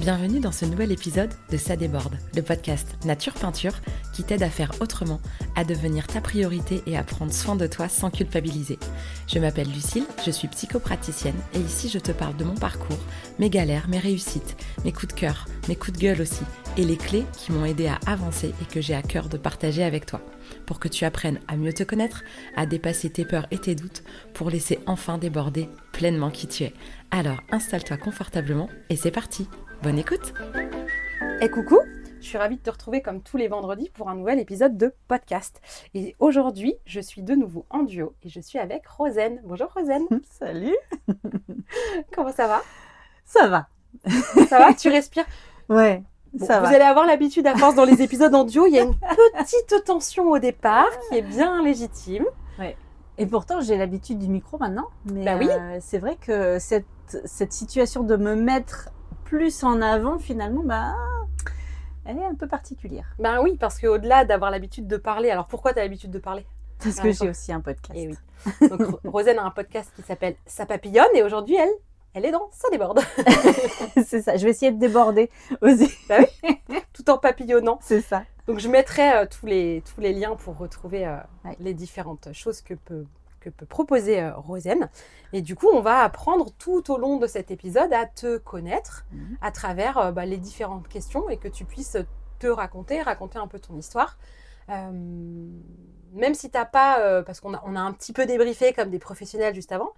Bienvenue dans ce nouvel épisode de Ça déborde, le podcast Nature Peinture qui t'aide à faire autrement, à devenir ta priorité et à prendre soin de toi sans culpabiliser. Je m'appelle Lucille, je suis psychopraticienne et ici je te parle de mon parcours, mes galères, mes réussites, mes coups de cœur, mes coups de gueule aussi et les clés qui m'ont aidé à avancer et que j'ai à cœur de partager avec toi. Pour que tu apprennes à mieux te connaître, à dépasser tes peurs et tes doutes, pour laisser enfin déborder pleinement qui tu es. Alors installe-toi confortablement et c'est parti. Bonne écoute. Et coucou, je suis ravie de te retrouver comme tous les vendredis pour un nouvel épisode de podcast. Et aujourd'hui, je suis de nouveau en duo et je suis avec Rosen. Bonjour Rosen. Salut. Comment ça va? Ça va. Ça va? Tu respires? Ouais, Bon, ça va. vous allez avoir l'habitude à force dans les épisodes en duo, il y a une petite tension au départ qui est bien légitime. Ouais. Et pourtant, j'ai l'habitude du micro maintenant. Mais Bah oui. c'est vrai que cette situation de me mettre plus en avant, finalement, elle est un peu particulière. Ben oui, parce qu'au-delà d'avoir l'habitude de parler, alors pourquoi tu as l'habitude de parler? Parce que j'ai aussi un podcast. Eh oui. Donc Rosen a un podcast qui s'appelle Ça papillonne et aujourd'hui, elle est dans Ça déborde. C'est ça, je vais essayer de déborder aussi. Bah oui, tout en papillonnant. C'est ça. Donc je mettrai tous les liens pour retrouver Ouais. les différentes choses que peut proposer Rosen. Et du coup, on va apprendre tout au long de cet épisode à te connaître à travers les différentes questions et que tu puisses te raconter un peu ton histoire. Même si tu n'as pas, parce qu'on a un petit peu débriefé comme des professionnels juste avant,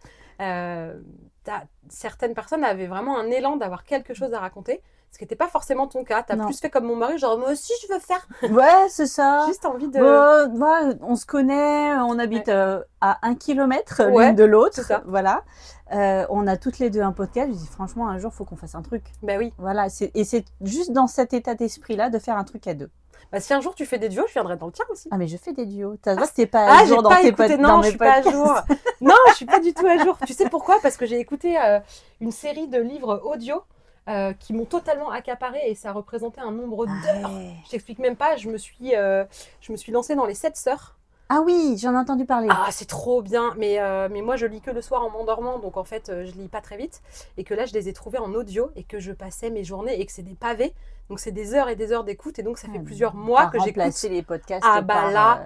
certaines personnes avaient vraiment un élan d'avoir quelque chose à raconter, ce qui n'était pas forcément ton cas. Tu as Non. plus fait comme mon mari, genre moi aussi je veux faire. Ouais, c'est ça. Juste envie de... Moi, on se connaît, on habite à 1 kilomètre Ouais, l'une de l'autre. c'est ça. Voilà. On a toutes les deux un podcast. Je dis franchement, un jour, il faut qu'on fasse un truc. Ben oui. Voilà. Et c'est juste dans cet état d'esprit-là de faire un truc à deux. Bah, si un jour tu fais des duos, je viendrai dans le tien aussi. Ah, mais je fais des duos. Tu vois que t'es pas à j'ai jour dans pas tes écouté, dans non, mes je suis pas à podcasts. jour. Non, je suis pas du tout à jour. Tu sais pourquoi? Parce que j'ai écouté une série de livres audio qui m'ont totalement accaparée et ça représentait un nombre d'heures. Ouais. Je t'explique même pas, je me suis lancée dans les 7 sœurs. Ah oui, j'en ai entendu parler. Ah, c'est trop bien, mais moi je lis que le soir en m'endormant, donc en fait je lis pas très vite, et que là je les ai trouvés en audio et que je passais mes journées et que c'est des pavés, donc c'est des heures et des heures d'écoute et donc ça fait plusieurs mois que j'écoute. Remplacer les podcasts. Ah bah par, là,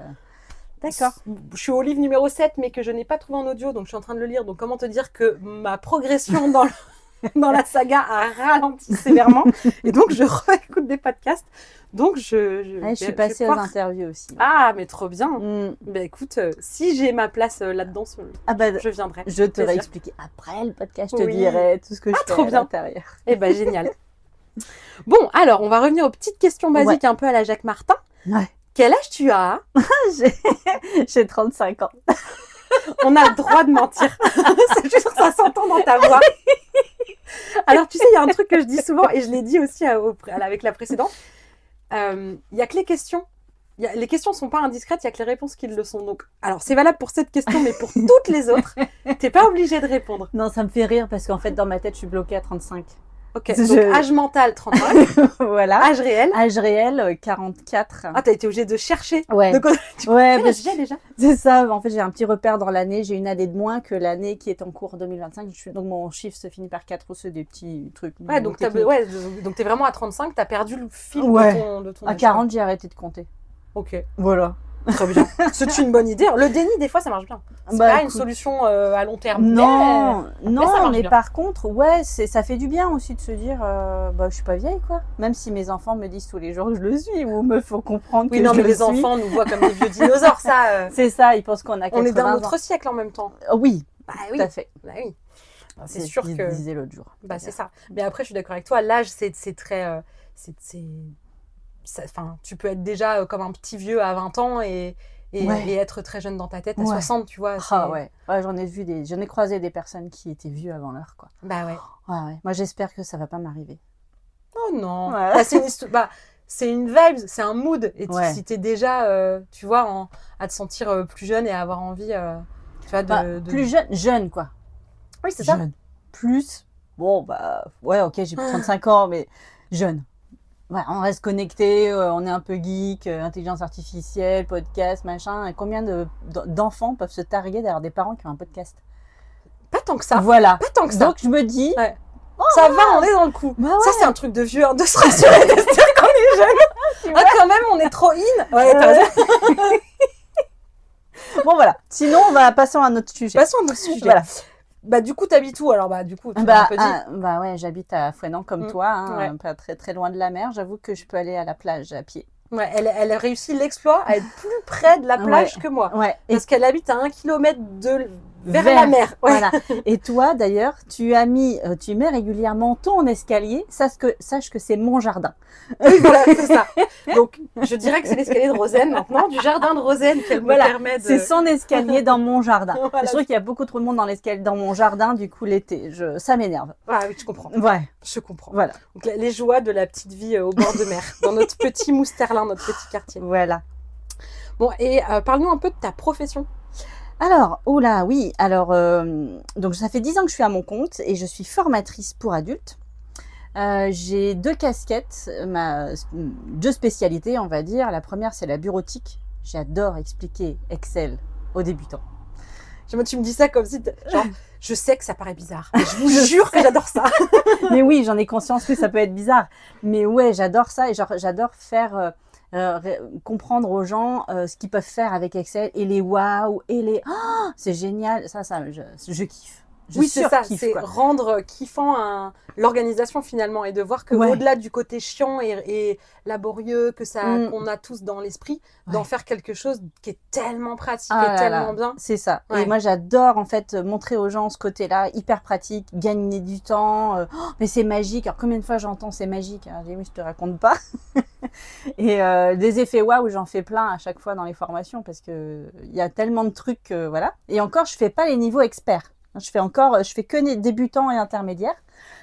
D'accord. Je suis au livre numéro 7 mais que je n'ai pas trouvé en audio, donc je suis en train de le lire, donc comment te dire que ma progression dans la saga a ralenti sévèrement et donc je réécoute des podcasts, donc Je suis passée aux interviews aussi. Ah mais trop bien. Mm. Ben écoute, si j'ai ma place là-dedans, Ah bah, je viendrai. je te Plaisir. réexpliquer après le podcast, je te Oui. dirai tout ce que je fais trop à bien. l'intérieur. Eh ben génial. Bon, alors on va revenir aux petites questions basiques un peu à la Jacques Martin. Ouais. Quel âge tu as? J'ai 35 ans. On a le droit de mentir. C'est juste que ça s'entend dans ta voix. Alors tu sais, il y a un truc que je dis souvent et je l'ai dit aussi avec la précédente. Il y a que les questions. Les questions sont pas indiscrètes, il y a que les réponses qui le sont. Donc, alors c'est valable pour cette question, mais pour toutes les autres, t'es pas obligé de répondre. Non, ça me fait rire parce qu'en fait, dans ma tête, je suis bloquée à 35. Ok. Donc âge mental 35, Voilà. âge réel. Âge réel, 44. Ah, t'as été obligé de chercher. Ouais. De quoi... Ouais, Quel âge j'ai déjà? c'est ça. En fait, j'ai un petit repère dans l'année. J'ai une année de moins que l'année qui est en cours 2025. Donc, mon chiffre se finit par 4 ou c'est des petits trucs. Ouais, donc t'es vraiment à 35, t'as perdu le fil Ouais. de ton À âge. 40, j'ai arrêté de compter. Ok, Voilà. très bien. C'est une bonne idée. Le déni, des fois, ça marche bien. C'est Bah, pas une écoute. solution à long terme. Non, ça non, marche mais bien. par contre, ouais, ça fait du bien aussi de se dire, je suis pas vieille, quoi. Même si mes enfants me disent tous les jours que je le suis, ou me faut comprendre Oui, que non, je mais le les suis. enfants nous voient comme des vieux dinosaures, ça. C'est ça, ils pensent qu'on a 80 On est d'un ans. autre siècle en même temps. Oui, Bah tout oui. à fait. Bah oui. C'est ce sûr qu'ils que. disaient l'autre jour. Bah c'est ça. Mais après, je suis d'accord avec toi. L'âge, c'est très. Enfin, tu peux être déjà comme un petit vieux à 20 ans et être très jeune dans ta tête à 60, tu vois. Ah ouais, j'en ai croisé des personnes qui étaient vieux avant l'heure, quoi. Bah ouais. Ouais. Moi, j'espère que ça va pas m'arriver. Oh non. Ouais. Bah, c'est une vibe, c'est un mood. Et Ouais. si t'es déjà, tu vois, à te sentir plus jeune et à avoir envie, tu vois, Plus jeune, quoi. Oui, c'est ça. Jeune. Plus, ouais, ok, j'ai 35 ans, mais jeune. Ouais, on reste connecté, on est un peu geek, intelligence artificielle, podcast, machin. Et combien d'enfants peuvent se targuer d'avoir des parents qui ont un podcast? Pas tant que ça. Voilà. Pas tant que ça. Donc je me dis, Ouais. Ça va, on est dans le coup. Bah Ça, c'est un truc de vieux, hein, de se rassurer, de se dire qu'on est jeune. Ah, quand même, on est trop in. Ouais, t'as raison. Bon, voilà. Sinon, on va passer à un autre sujet. Passons à notre sujet. Voilà. Bah, du coup, t'habites où? Alors, du coup, tu m'as un peu dit. Ouais, j'habite à Fouesnant comme toi, hein, ouais. pas très très loin de la mer. J'avoue que je peux aller à la plage à pied. Ouais, elle a réussi l'exploit à être plus près de la plage que moi. Ouais. Parce qu'elle habite à 1 kilomètre vers la mer. Ouais. Voilà. Et toi, d'ailleurs, tu mets régulièrement ton escalier. Sache que c'est mon jardin. Oui, voilà, c'est ça. Donc, je dirais que c'est l'escalier de Rosen maintenant, du jardin de Rosen qu'elle me permet de... C'est son escalier dans mon jardin. Voilà. Je trouve qu'il y a beaucoup trop de monde dans mon jardin, du coup, l'été. Ça m'énerve. Ah oui, je comprends. Ouais. Je comprends. Voilà. Donc, les joies de la petite vie au bord de mer, dans notre petit Mousterlin, notre petit quartier. Voilà. Bon, et parle-nous un peu de ta profession. Alors, oui. Alors, donc ça fait 10 ans que je suis à mon compte et je suis formatrice pour adultes. J'ai 2 casquettes, 2 spécialités, on va dire. La première, c'est la bureautique. J'adore expliquer Excel aux débutants. Tu me dis ça comme si, genre, je sais que ça paraît bizarre, mais je vous jure que j'adore ça. Mais oui, j'en ai conscience que ça peut être bizarre. Mais ouais, j'adore ça et j'adore faire comprendre aux gens ce qu'ils peuvent faire avec Excel et les waouh et les c'est génial. Ça, je kiffe. Oui, c'est ça, surkiffe, c'est quoi. rendre kiffant l'organisation finalement et de voir que Ouais. au-delà du côté chiant et laborieux qu'on a tous dans l'esprit, d'en faire quelque chose qui est tellement pratique Ah et là tellement là, bien. c'est ça. Ouais. Et moi, j'adore en fait montrer aux gens ce côté-là, hyper pratique, gagner du temps. Mais c'est magique. Alors combien de fois j'entends c'est magique, hein. Je te raconte pas. Et des effets waouh, j'en fais plein à chaque fois dans les formations parce que il y a tellement de trucs, voilà. Et encore, je fais pas les niveaux experts. Je fais que les débutants et intermédiaires.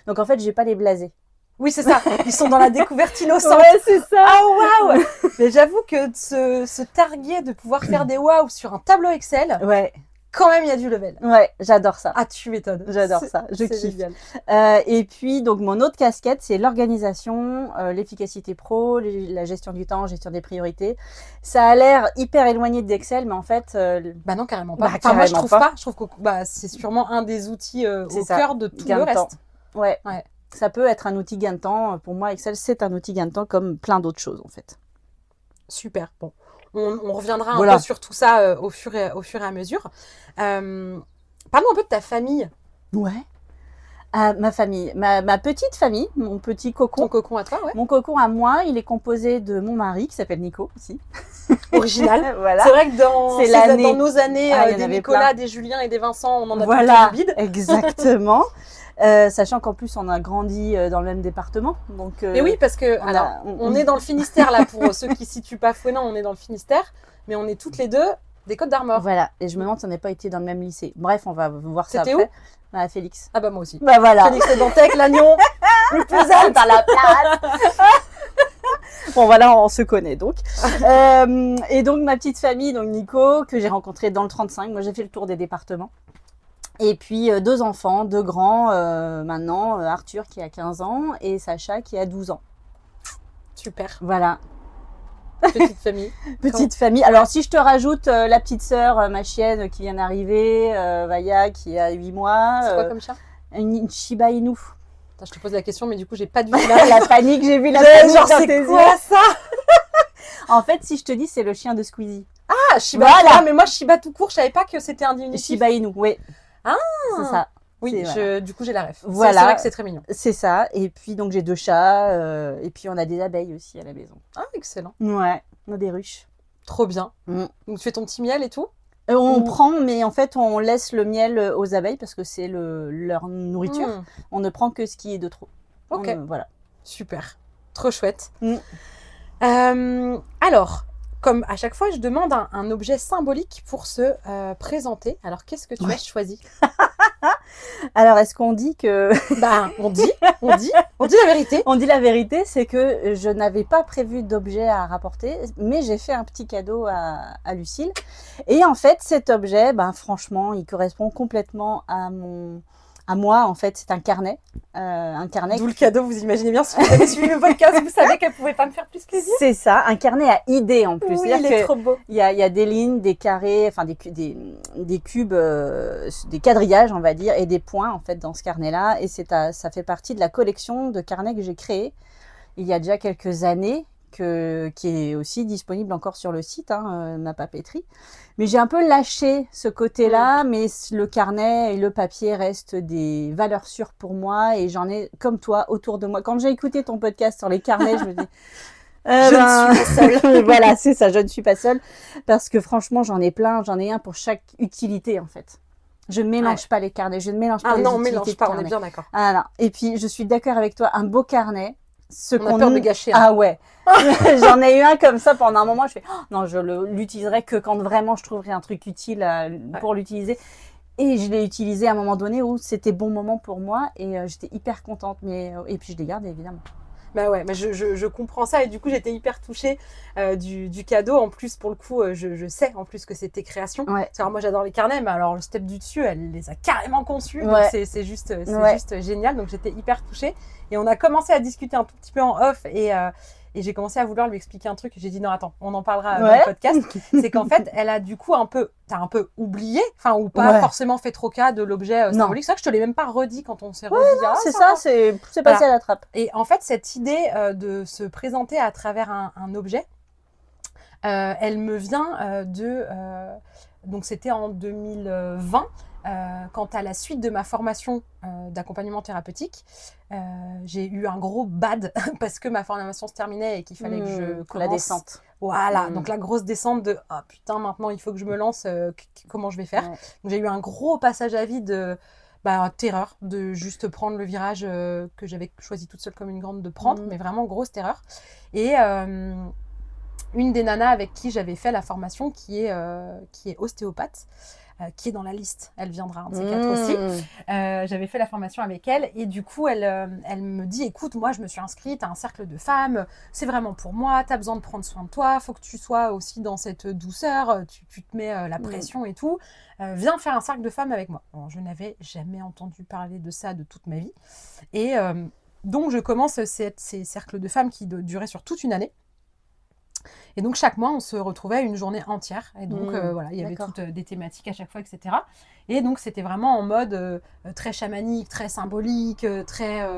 Donc en fait, j'ai pas les blasés. Oui, c'est ça. Ils sont dans la découverte innocente. Ouais, c'est ça. Ah waouh. Mais j'avoue que se targuer de pouvoir faire des waouh sur un tableau Excel, Ouais, quand même, il y a du level. ouais, j'adore ça. Ah, tu m'étonnes. J'adore C'est- ça, je c'est kiffe. génial. Et puis, donc, mon autre casquette, c'est l'organisation, l'efficacité pro, la gestion du temps, gestion des priorités. Ça a l'air hyper éloigné d'Excel, mais en fait, Bah non, carrément pas. Bah, Enfin, moi, je carrément trouve pas. pas. Je trouve que c'est sûrement un des outils C'est au ça, cœur de tout gain le de temps. reste. Ouais, Ouais. ça peut être un outil gain de temps. Pour moi, Excel, c'est un outil gain de temps comme plein d'autres choses, en fait. Super. Bon, on reviendra un Voilà. peu sur tout ça au fur et à mesure. Parlons un peu de ta famille, Ouais. Ma famille, ma petite famille, mon petit ton cocon. cocon à toi, ouais. Mon cocon à moi, il est composé de mon mari, qui s'appelle Nico, aussi. Original. Voilà. C'est vrai que dans, C'est ces- l'année. dans nos années, Ah, il y en des avait Nicolas, plein. des Julien et des Vincent, on en a Voilà, tout le bide. exactement. Sachant qu'en plus, on a grandi dans le même département. Donc, Mais oui, parce que on a- alors, on est dans le Finistère là pour ceux qui situent pas Fouesnant, on est dans le Finistère, mais on est toutes les deux des Côtes d'Armor. Voilà. Et je me demande si on n'a pas été dans le même lycée. Bref, on va voir ça C'était après. À Félix. Ah bah moi aussi. Bah voilà. Félix et Dantec, l'Agnon, le plus alto. dans la place. Bon, voilà, on se connaît donc. Et donc, ma petite famille, donc Nico, que j'ai rencontré dans le 35. Moi, j'ai fait le tour des départements. Et puis, 2 enfants, 2 grands maintenant. Arthur qui a 15 ans et Sacha qui a 12 ans. Super, Voilà, petite famille. petite famille. Alors, si je te rajoute la petite sœur, ma chienne qui vient d'arriver, Vaya qui a 8 mois, C'est quoi comme chien? une Shiba Inu. Attends, je te pose la question, mais du coup, j'ai pas du tout la La panique, j'ai vu la panique genre, dans c'est tes yeux. quoi ça? En fait, si je te dis, c'est le chien de Squeezie. Ah, Shiba. Voilà. Ah, mais moi, Shiba tout court, je savais pas que c'était un diminutif. Shiba Inu, oui. Ah. C'est ça. Oui, c'est- du coup, j'ai la ref. Voilà. C'est vrai que c'est très mignon. C'est ça. Et puis, donc, j'ai 2 chats. Et puis, on a des abeilles aussi à la maison. Ah, excellent. Ouais, on a des ruches. Trop bien. Mm. Donc, tu fais ton petit miel et tout? On Ou- prend, mais en fait, on laisse le miel aux abeilles parce que c'est leur nourriture. Mm. On ne prend que ce qui est de trop. Ok. Voilà. Super. Trop chouette. Mm. Alors, comme à chaque fois, je demande un objet symbolique pour se présenter. Alors, qu'est-ce que tu as choisi? Alors, est-ce qu'on dit que... Bah, on dit la vérité. On dit la vérité, c'est que je n'avais pas prévu d'objet à rapporter, mais j'ai fait un petit cadeau à Lucille. Et en fait, cet objet, ben, franchement, il correspond complètement à à moi, en fait, c'est un carnet. Un carnet. D'où le cadeau, vous imaginez bien, si vous avez suivi le podcast, vous savez qu'elle pouvait pas me faire plus plaisir. C'est ça, un carnet à idées en plus. Oui, il est trop beau. Il y a des lignes, des carrés, enfin des cubes, des quadrillages, on va dire, et des points en fait dans ce carnet-là. Et ça fait partie de la collection de carnets que j'ai créée il y a déjà quelques années, qui est aussi disponible encore sur le site, ma papeterie. Mais j'ai un peu lâché ce côté-là, mais le carnet et le papier restent des valeurs sûres pour moi et j'en ai, comme toi, autour de moi. Quand j'ai écouté ton podcast sur les carnets, je me dis... je ne suis pas seule. Voilà, c'est ça, je ne suis pas seule. Parce que franchement, j'en ai plein, j'en ai un pour chaque utilité en fait. Je ne mélange pas les carnets, je ne mélange pas les non, utilités mélange de pas, carnet. on est bien d'accord. Ah non. Et puis, je suis d'accord avec toi, un beau carnet. On a peur de gâcher. Ah ouais. J'en ai eu un comme ça pendant un moment. Je fais non, je l'utiliserai que quand vraiment je trouverai un truc utile pour l'utiliser. Et je l'ai utilisé à un moment donné où c'était bon moment pour moi et j'étais hyper contente. Et puis je les garde évidemment. Bah ouais, je comprends ça et du coup j'étais hyper touchée du cadeau. En plus, pour le coup, je sais en plus que c'est tes créations. Ouais. Alors moi j'adore les carnets, mais alors le step du dessus, elle les a carrément conçus. Ouais. Donc c'est juste génial. Donc j'étais hyper touchée et on a commencé à discuter un tout petit peu en off et j'ai commencé à vouloir lui expliquer un truc. J'ai dit non, attends, on en parlera dans le podcast. C'est qu'en fait, elle a du coup t'as un peu oublié, enfin, ou pas forcément fait trop cas de l'objet symbolique. C'est vrai que je te l'ai même pas redit quand on s'est redit. Non, c'est ça, c'est passé à la trappe. Et en fait, cette idée de se présenter à travers un objet, elle me vient donc c'était en 2020. Quant à la suite de ma formation d'accompagnement thérapeutique, j'ai eu un gros bad parce que ma formation se terminait et qu'il fallait que je commence. La descente. Voilà, donc la grosse descente de « Oh putain, maintenant il faut que je me lance, comment je vais faire ?» Donc j'ai eu un gros passage à vide, terreur de juste prendre le virage que j'avais choisi toute seule comme une grande de prendre, mais vraiment grosse terreur. Et une des nanas avec qui j'avais fait la formation qui est ostéopathe, qui est dans la liste, elle viendra un de ces quatre aussi. J'avais fait la formation avec elle et du coup elle me dit écoute, moi je me suis inscrite à un cercle de femmes, c'est vraiment pour moi, t'as besoin de prendre soin de toi, faut que tu sois aussi dans cette douceur, tu te mets la pression et tout, viens faire un cercle de femmes avec moi. Bon, je n'avais jamais entendu parler de ça de toute ma vie et donc je commence ces cercles de femmes qui duraient sur toute une année. Et donc, chaque mois, on se retrouvait une journée entière. Et donc, voilà, il y avait toutes des thématiques à chaque fois, etc. Et donc, c'était vraiment en mode très chamanique, très symbolique, très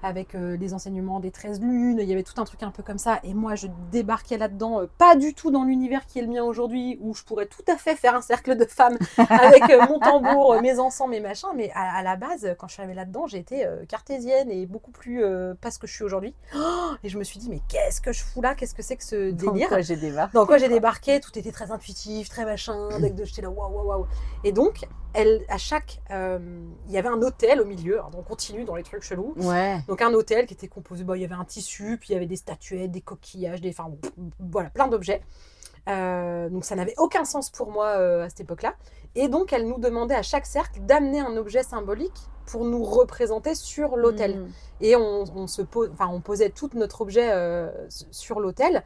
avec les enseignements des 13 lunes. Il y avait tout un truc un peu comme ça. Et moi, je débarquais là-dedans, pas du tout dans l'univers qui est le mien aujourd'hui, où je pourrais tout à fait faire un cercle de femmes avec mon tambour, mes encens, mes machins. Mais à la base, quand je suis arrivée là-dedans, j'étais cartésienne et beaucoup plus pas ce que je suis aujourd'hui. Et je me suis dit, mais qu'est-ce que je fous là? Qu'est-ce que c'est que ce délire? Dans quoi j'ai débarqué, tout était très intuitif, très machin, j'étais là waouh waouh. Et donc, à chaque, il y avait un autel au milieu, alors on continue dans les trucs chelous. Ouais. Donc un autel qui était composé, il y avait un tissu, puis il y avait des statuettes, des coquillages, voilà, plein d'objets. Donc ça n'avait aucun sens pour moi à cette époque-là. Et donc elle nous demandait à chaque cercle d'amener un objet symbolique pour nous représenter sur l'autel. Et on posait tout notre objet sur l'autel.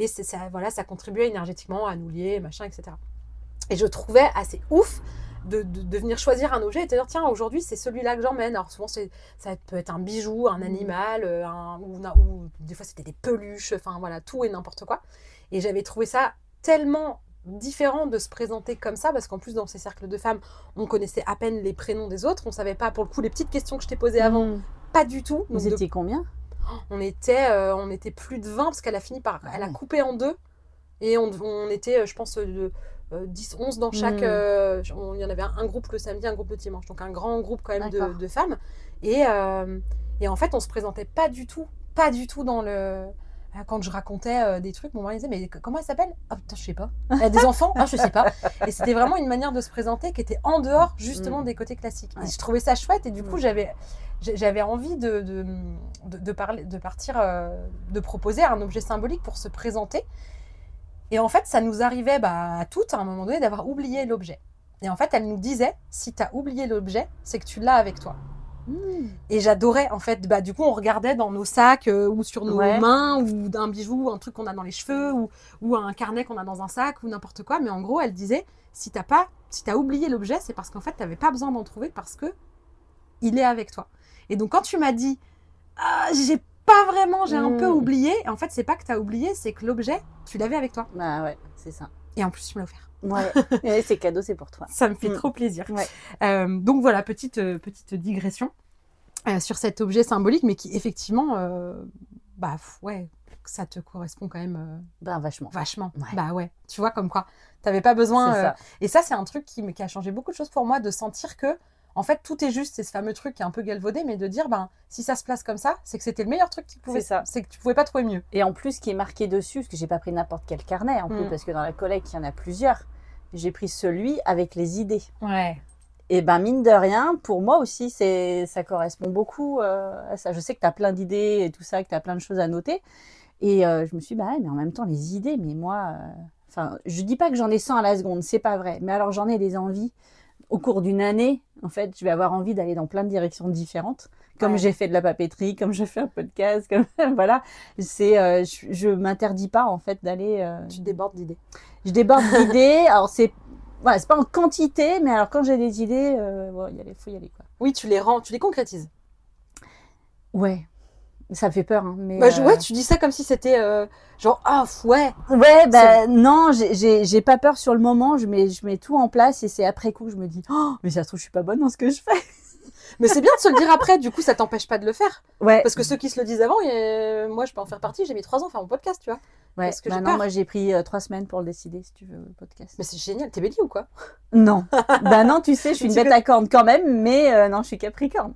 Et ça contribuait énergétiquement à nous lier, machin, etc. Et je trouvais assez ouf de venir choisir un objet et de dire tiens, aujourd'hui, c'est celui-là que j'emmène. Alors souvent, ça peut être un bijou, un animal, ou des fois, c'était des peluches, enfin voilà, tout et n'importe quoi. Et j'avais trouvé ça tellement différent de se présenter comme ça, parce qu'en plus, dans ces cercles de femmes, on connaissait à peine les prénoms des autres, on savait pas, pour le coup, les petites questions que je t'ai posées avant, pas du tout. Vous étiez combien ? On était plus de 20 parce qu'elle a fini par... Elle a coupé en deux et on était, je pense, 10, 11 dans chaque... il y en avait un groupe le samedi, un groupe le dimanche. Donc un grand groupe quand même de femmes. Et en fait, on se présentait pas du tout dans le... Quand je racontais des trucs, mon mari disait mais comment elle s'appelle ? Ah putain, je sais pas. Elle a des enfants ? Ah, je sais pas. Et c'était vraiment une manière de se présenter qui était en dehors justement des côtés classiques. Et je trouvais ça chouette et du coup j'avais envie de proposer un objet symbolique pour se présenter. Et en fait, ça nous arrivait à toutes, à un moment donné, d'avoir oublié l'objet. Et en fait, elle nous disait, si tu as oublié l'objet, c'est que tu l'as avec toi. Et j'adorais, en fait, du coup, on regardait dans nos sacs ou sur nos mains, ou d'un bijou, un truc qu'on a dans les cheveux, ou un carnet qu'on a dans un sac, ou n'importe quoi. Mais en gros, elle disait, si t'as oublié l'objet, c'est parce qu'en fait, tu n'avais pas besoin d'en trouver parce que il est avec toi. Et donc, quand tu m'as dit, j'ai pas vraiment, j'ai un peu oublié, en fait, c'est pas que tu as oublié, c'est que l'objet, tu l'avais avec toi. Bah ouais, c'est ça. Et en plus, tu me l'as offert. Ouais, et c'est cadeau, c'est pour toi. Ça me fait trop plaisir. Ouais. Donc voilà, petite digression sur cet objet symbolique, mais qui effectivement, ça te correspond quand même Ben vachement. vachement. Ouais. Bah ouais, tu vois, comme quoi. T'avais pas besoin. C'est ça. Et ça, c'est un truc qui a changé beaucoup de choses pour moi, de sentir que, en fait, tout est juste. C'est ce fameux truc qui est un peu galvaudé, mais de dire, si ça se place comme ça, c'est que c'était le meilleur truc qui pouvait. C'est ça. C'est que tu pouvais pas trouver mieux. Et en plus, ce qui est marqué dessus, parce que j'ai pas pris n'importe quel carnet, en plus, parce que dans la collecte, il y en a plusieurs. J'ai pris celui avec les idées. Ouais. Et ben mine de rien, pour moi aussi, ça correspond beaucoup à ça. Je sais que tu as plein d'idées et tout ça, que tu as plein de choses à noter. Et je me suis dit, mais en même temps, les idées, mais moi, je dis pas que j'en ai 100 à la seconde, c'est pas vrai. Mais alors, j'en ai des envies. Au cours d'une année, en fait, je vais avoir envie d'aller dans plein de directions différentes. Comme j'ai fait de la papeterie, comme je fais un podcast, comme voilà. Je m'interdis pas, en fait, d'aller. Tu débordes d'idées. Je déborde d'idées. Alors, c'est pas en quantité, mais alors quand j'ai des idées, faut y aller, quoi. Oui, tu les concrétises. Ouais. Ça fait peur, hein, mais... Ouais, tu dis ça comme si c'était genre, ouais. Ouais, non, j'ai pas peur sur le moment, je mets tout en place et c'est après coup que je me dis, mais ça se trouve, je suis pas bonne dans ce que je fais. Mais c'est bien de se le dire après, du coup, ça t'empêche pas de le faire. Ouais. Parce que ceux qui se le disent avant, moi, je peux en faire partie, j'ai mis 3 ans à faire mon podcast, tu vois. Ouais, parce que non, moi j'ai pris 3 semaines pour le décider, si tu veux, le podcast. Mais c'est génial, t'es Bélier ou quoi? Non. Non, tu sais, je suis une bête à cornes quand même, mais non, je suis Capricorne.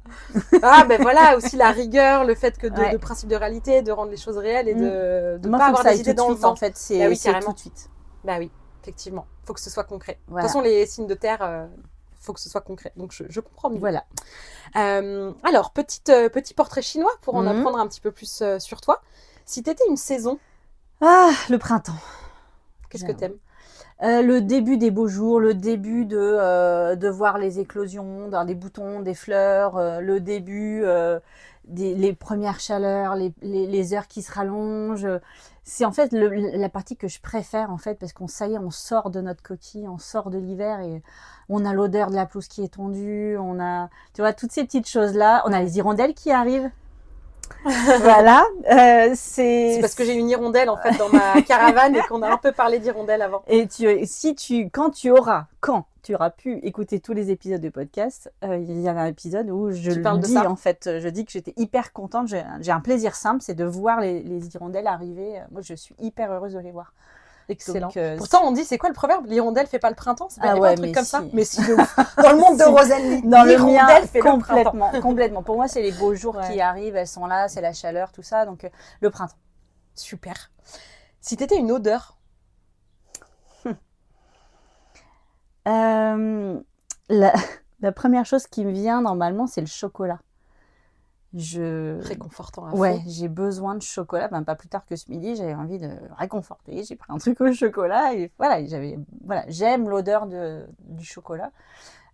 Voilà, aussi la rigueur, le fait que de principe de réalité, de rendre les choses réelles et de moi, pas avoir des idées dans le temps. En fait, c'est tout de suite. Bah oui, effectivement, faut que ce soit concret. Voilà. De toute façon, les signes de terre, faut que ce soit concret. Donc je comprends mieux. Voilà. Alors, petit portrait chinois pour en apprendre un petit peu plus sur toi. Si t'étais une saison, le printemps. Qu'est-ce que t'aimes? Le début des beaux jours, le début de voir les éclosions, des boutons, des fleurs, le début les premières chaleurs, les heures qui se rallongent. C'est en fait la partie que je préfère, en fait, parce qu'on sort de notre coquille, on sort de l'hiver et on a l'odeur de la pelouse qui est tondue, on a, tu vois, toutes ces petites choses-là. On a les hirondelles qui arrivent. Voilà. C'est parce que j'ai une hirondelle, en fait, dans ma caravane et qu'on a un peu parlé d'hirondelle avant. Et quand tu auras pu écouter tous les épisodes de podcast, il y a un épisode où je le dis, en fait, je dis que j'étais hyper contente. J'ai un plaisir simple, c'est de voir les hirondelles arriver. Moi, je suis hyper heureuse de les voir. Excellent. Donc, pourtant, on dit, c'est quoi le proverbe? L'hirondelle fait pas le printemps? C'est pas un truc comme ça? Mais si, de ouf. Dans le monde de Rosalie, dans l'hirondelle fait complètement. Pour moi, c'est les beaux jours qui arrivent, elles sont là, c'est la chaleur, tout ça. Donc, le printemps. Super. Si t'étais une odeur? La première chose qui me vient normalement, c'est le chocolat. Réconfortant à fond. J'ai besoin de chocolat. Pas plus tard que ce midi, j'avais envie de réconforter. J'ai pris un truc au chocolat et j'aime l'odeur du chocolat.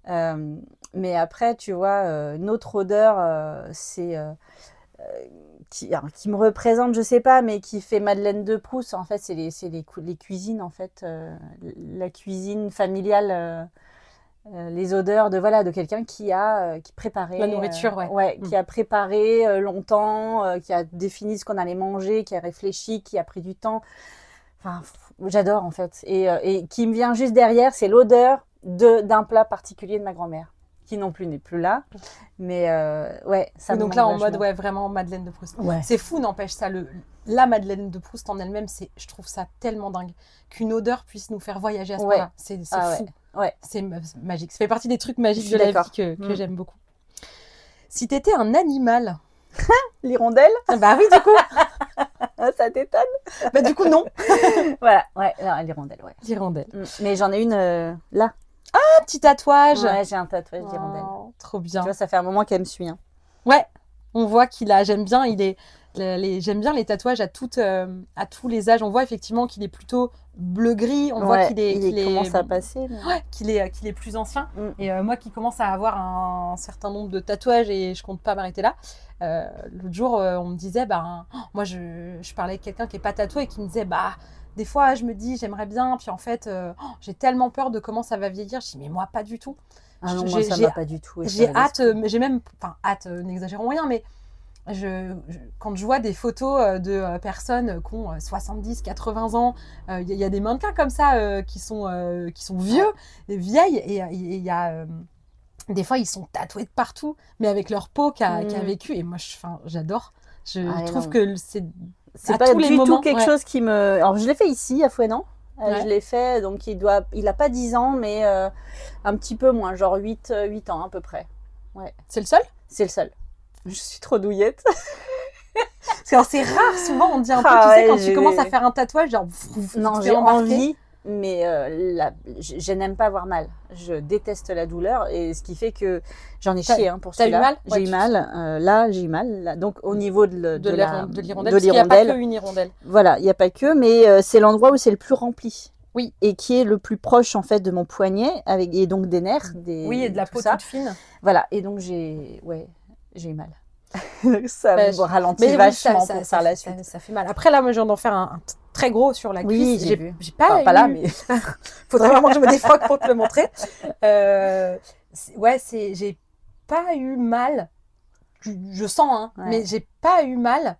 Mais après, tu vois, une autre odeur, c'est qui me représente, je sais pas, mais qui fait Madeleine de Proust. En fait, c'est les cuisines, en fait, la cuisine familiale. Les odeurs de quelqu'un qui préparait la nourriture, qui a préparé longtemps, qui a défini ce qu'on allait manger, qui a réfléchi, qui a pris du temps. Enfin, j'adore en fait. Et qui me vient juste derrière, c'est l'odeur d'un plat particulier de ma grand-mère, qui non plus n'est plus là, mais ça me donc là en mode vraiment Madeleine de Proust. C'est fou, n'empêche ça, la Madeleine de Proust en elle-même, je trouve ça tellement dingue qu'une odeur puisse nous faire voyager à ce moment-là. C'est fou. C'est magique. Ça fait partie des trucs magiques de la vie que j'aime beaucoup. Si t'étais un animal, l'hirondelle? Bah oui, du coup. Ça t'étonne? Bah du coup non. Voilà, l'hirondelle, L'hirondelle. Mais j'en ai une là. Ah, petit tatouage. Ouais, j'ai un tatouage d'hirondelle. Trop bien. Tu vois, ça fait un moment qu'elle me suit. Hein. Ouais, on voit qu'il a. J'aime bien j'aime bien les tatouages à tous les âges. On voit effectivement qu'il est plutôt bleu-gris. On voit qu'il commence à passer. Mais... Ouais, qu'il est plus ancien. Et moi qui commence à avoir un certain nombre de tatouages et je compte pas m'arrêter là. L'autre jour, on me disait, moi je parlais avec quelqu'un qui est pas tatoué et qui me disait, des fois je me dis j'aimerais bien, puis en fait j'ai tellement peur de comment ça va vieillir. Je dis mais moi pas du tout. Ah non, moi, ça j'ai m'a pas du tout. j'ai effleuré hâte, l'esprit. j'ai même, enfin hâte, n'exagérons rien, mais quand je vois des photos de personnes qui ont 70, 80 ans, il y a des mannequins comme ça qui sont vieux, et vieilles, et il y a des fois ils sont tatoués de partout, mais avec leur peau qui a vécu. Et moi, j'adore. Je Ah, trouve non. que c'est C'est à pas tous les du moments, tout quelque ouais. chose qui me. Alors, je l'ai fait ici, à Fouesnant. Ouais. Je l'ai fait, donc il a pas 10 ans, mais un petit peu moins, genre 8 ans à peu près. C'est le seul. C'est le seul. Je suis trop douillette. Parce que c'est rare, souvent on dit un peu, Ah tu sais, ouais, quand tu j'ai- commences à faire un tatouage, genre, Non, tu te j'ai fais embarquer. envie, mais je n'aime pas avoir mal. Je déteste la douleur, et ce qui fait que j'en ai chié pour T'as eu celui-là. mal? J'ai Ouais, eu mal. Là, j'ai eu mal. Là. Donc, au niveau de l'hirondelle, de parce qu'il n'y a pas l'hirondelle, qu'une hirondelle. voilà, il n'y a pas que, mais c'est l'endroit où c'est le plus rempli. Oui. Et qui est le plus proche, en fait, de mon poignet, et donc des nerfs. Oui, et de la tout peau ça. toute fine. Voilà, et donc j'ai eu mal. Ça Bah, me ralentit Mais oui, vachement pour faire la fait- suite. ça fait mal. Après, là, moi, je viens d'en faire un très gros sur la Oui, cuisse. j'ai vu. J'ai pas Enfin, eu... pas là, mais Faudrait vraiment que je me défroque pour te le montrer. J'ai pas eu mal. Je sens, hein, Ouais. mais j'ai pas eu mal.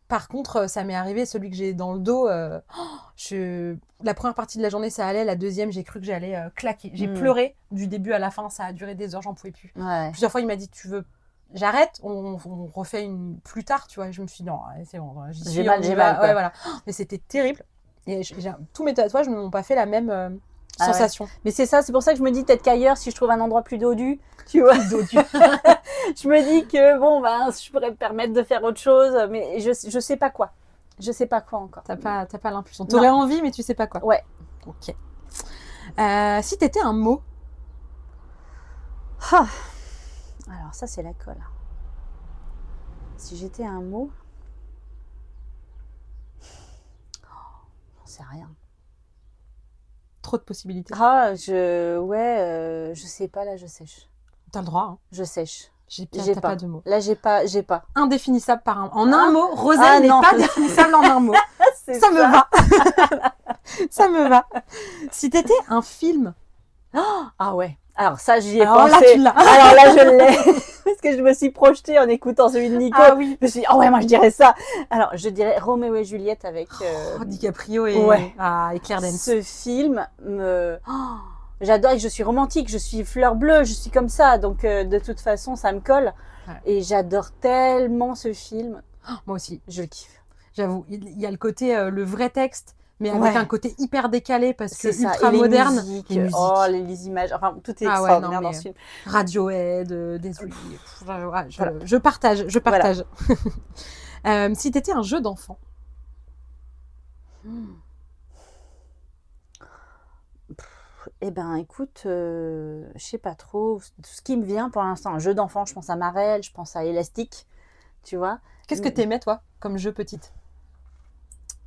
Par contre, ça m'est arrivé, celui que j'ai dans le dos. La première partie de la journée, ça allait. La deuxième, j'ai cru que j'allais claquer. J'ai pleuré du début à la fin. Ça a duré des heures, j'en pouvais plus. ouais. Plusieurs fois, il m'a dit, tu veux... J'arrête, on refait une plus tard, tu vois. Je me suis dit, non, allez, c'est bon, j'y suis, J'ai mal, on y j'ai va. mal, quoi. Ouais, voilà. Mais c'était terrible. Et tous mes tatouages ne m'ont pas fait la même Ah ouais. sensation. Mais c'est ça, c'est pour ça que je me dis peut-être qu'ailleurs, si je trouve un endroit plus dodu, tu vois, je me dis que bon, ben, je pourrais me permettre de faire autre chose, mais je sais pas quoi. Je sais pas quoi encore. T'as pas l'impulsion. T'aurais envie, mais tu sais pas quoi. Ouais. Ok. Si t'étais un mot, Ah. Alors ça, c'est la colle. Si j'étais un mot, j'en sais rien. trop de possibilités. Ah, je sais pas, là, je sèche. T'as le droit, hein. Je sèche. J'ai J'ai t'as pas. pas de mots. Là, j'ai pas. Indéfinissable en un mot. Roselle Ah, n'est non. pas définissable en un mot. Ça me va. Ça me va. Si t'étais un film, Ah ouais. Alors ça, j'y ai alors là, pensé. tu l'as. Alors là, je l'ai. Parce que je me suis projetée en écoutant celui de Nico. Ah oui. Je me suis dit, ah ouais, moi je dirais ça. Alors, je dirais Roméo et Juliette avec DiCaprio et, ouais. et Claire Danes. ce film. J'adore, et je suis romantique, je suis fleur bleue, je suis comme ça. Donc, de toute façon, ça me colle. Ouais. Et j'adore tellement ce film. Moi aussi, Je le kiffe. j'avoue. Il y a le côté, le vrai texte, mais avec Ouais. un côté hyper décalé parce que C'est ça. ultra Et les moderne. musiques, Les musiques. oh, les images, enfin, tout est Ah ouais, extraordinaire non, dans mais- ce film. Radiohead, Desri. Voilà. Je partage. Si t'étais un jeu d'enfant, Eh ben, écoute, je sais pas trop. Tout ce qui me vient pour l'instant, un jeu d'enfant, je pense à Marelle, je pense à Élastique, tu vois. qu'est-ce que t'aimais, toi, comme jeu petite?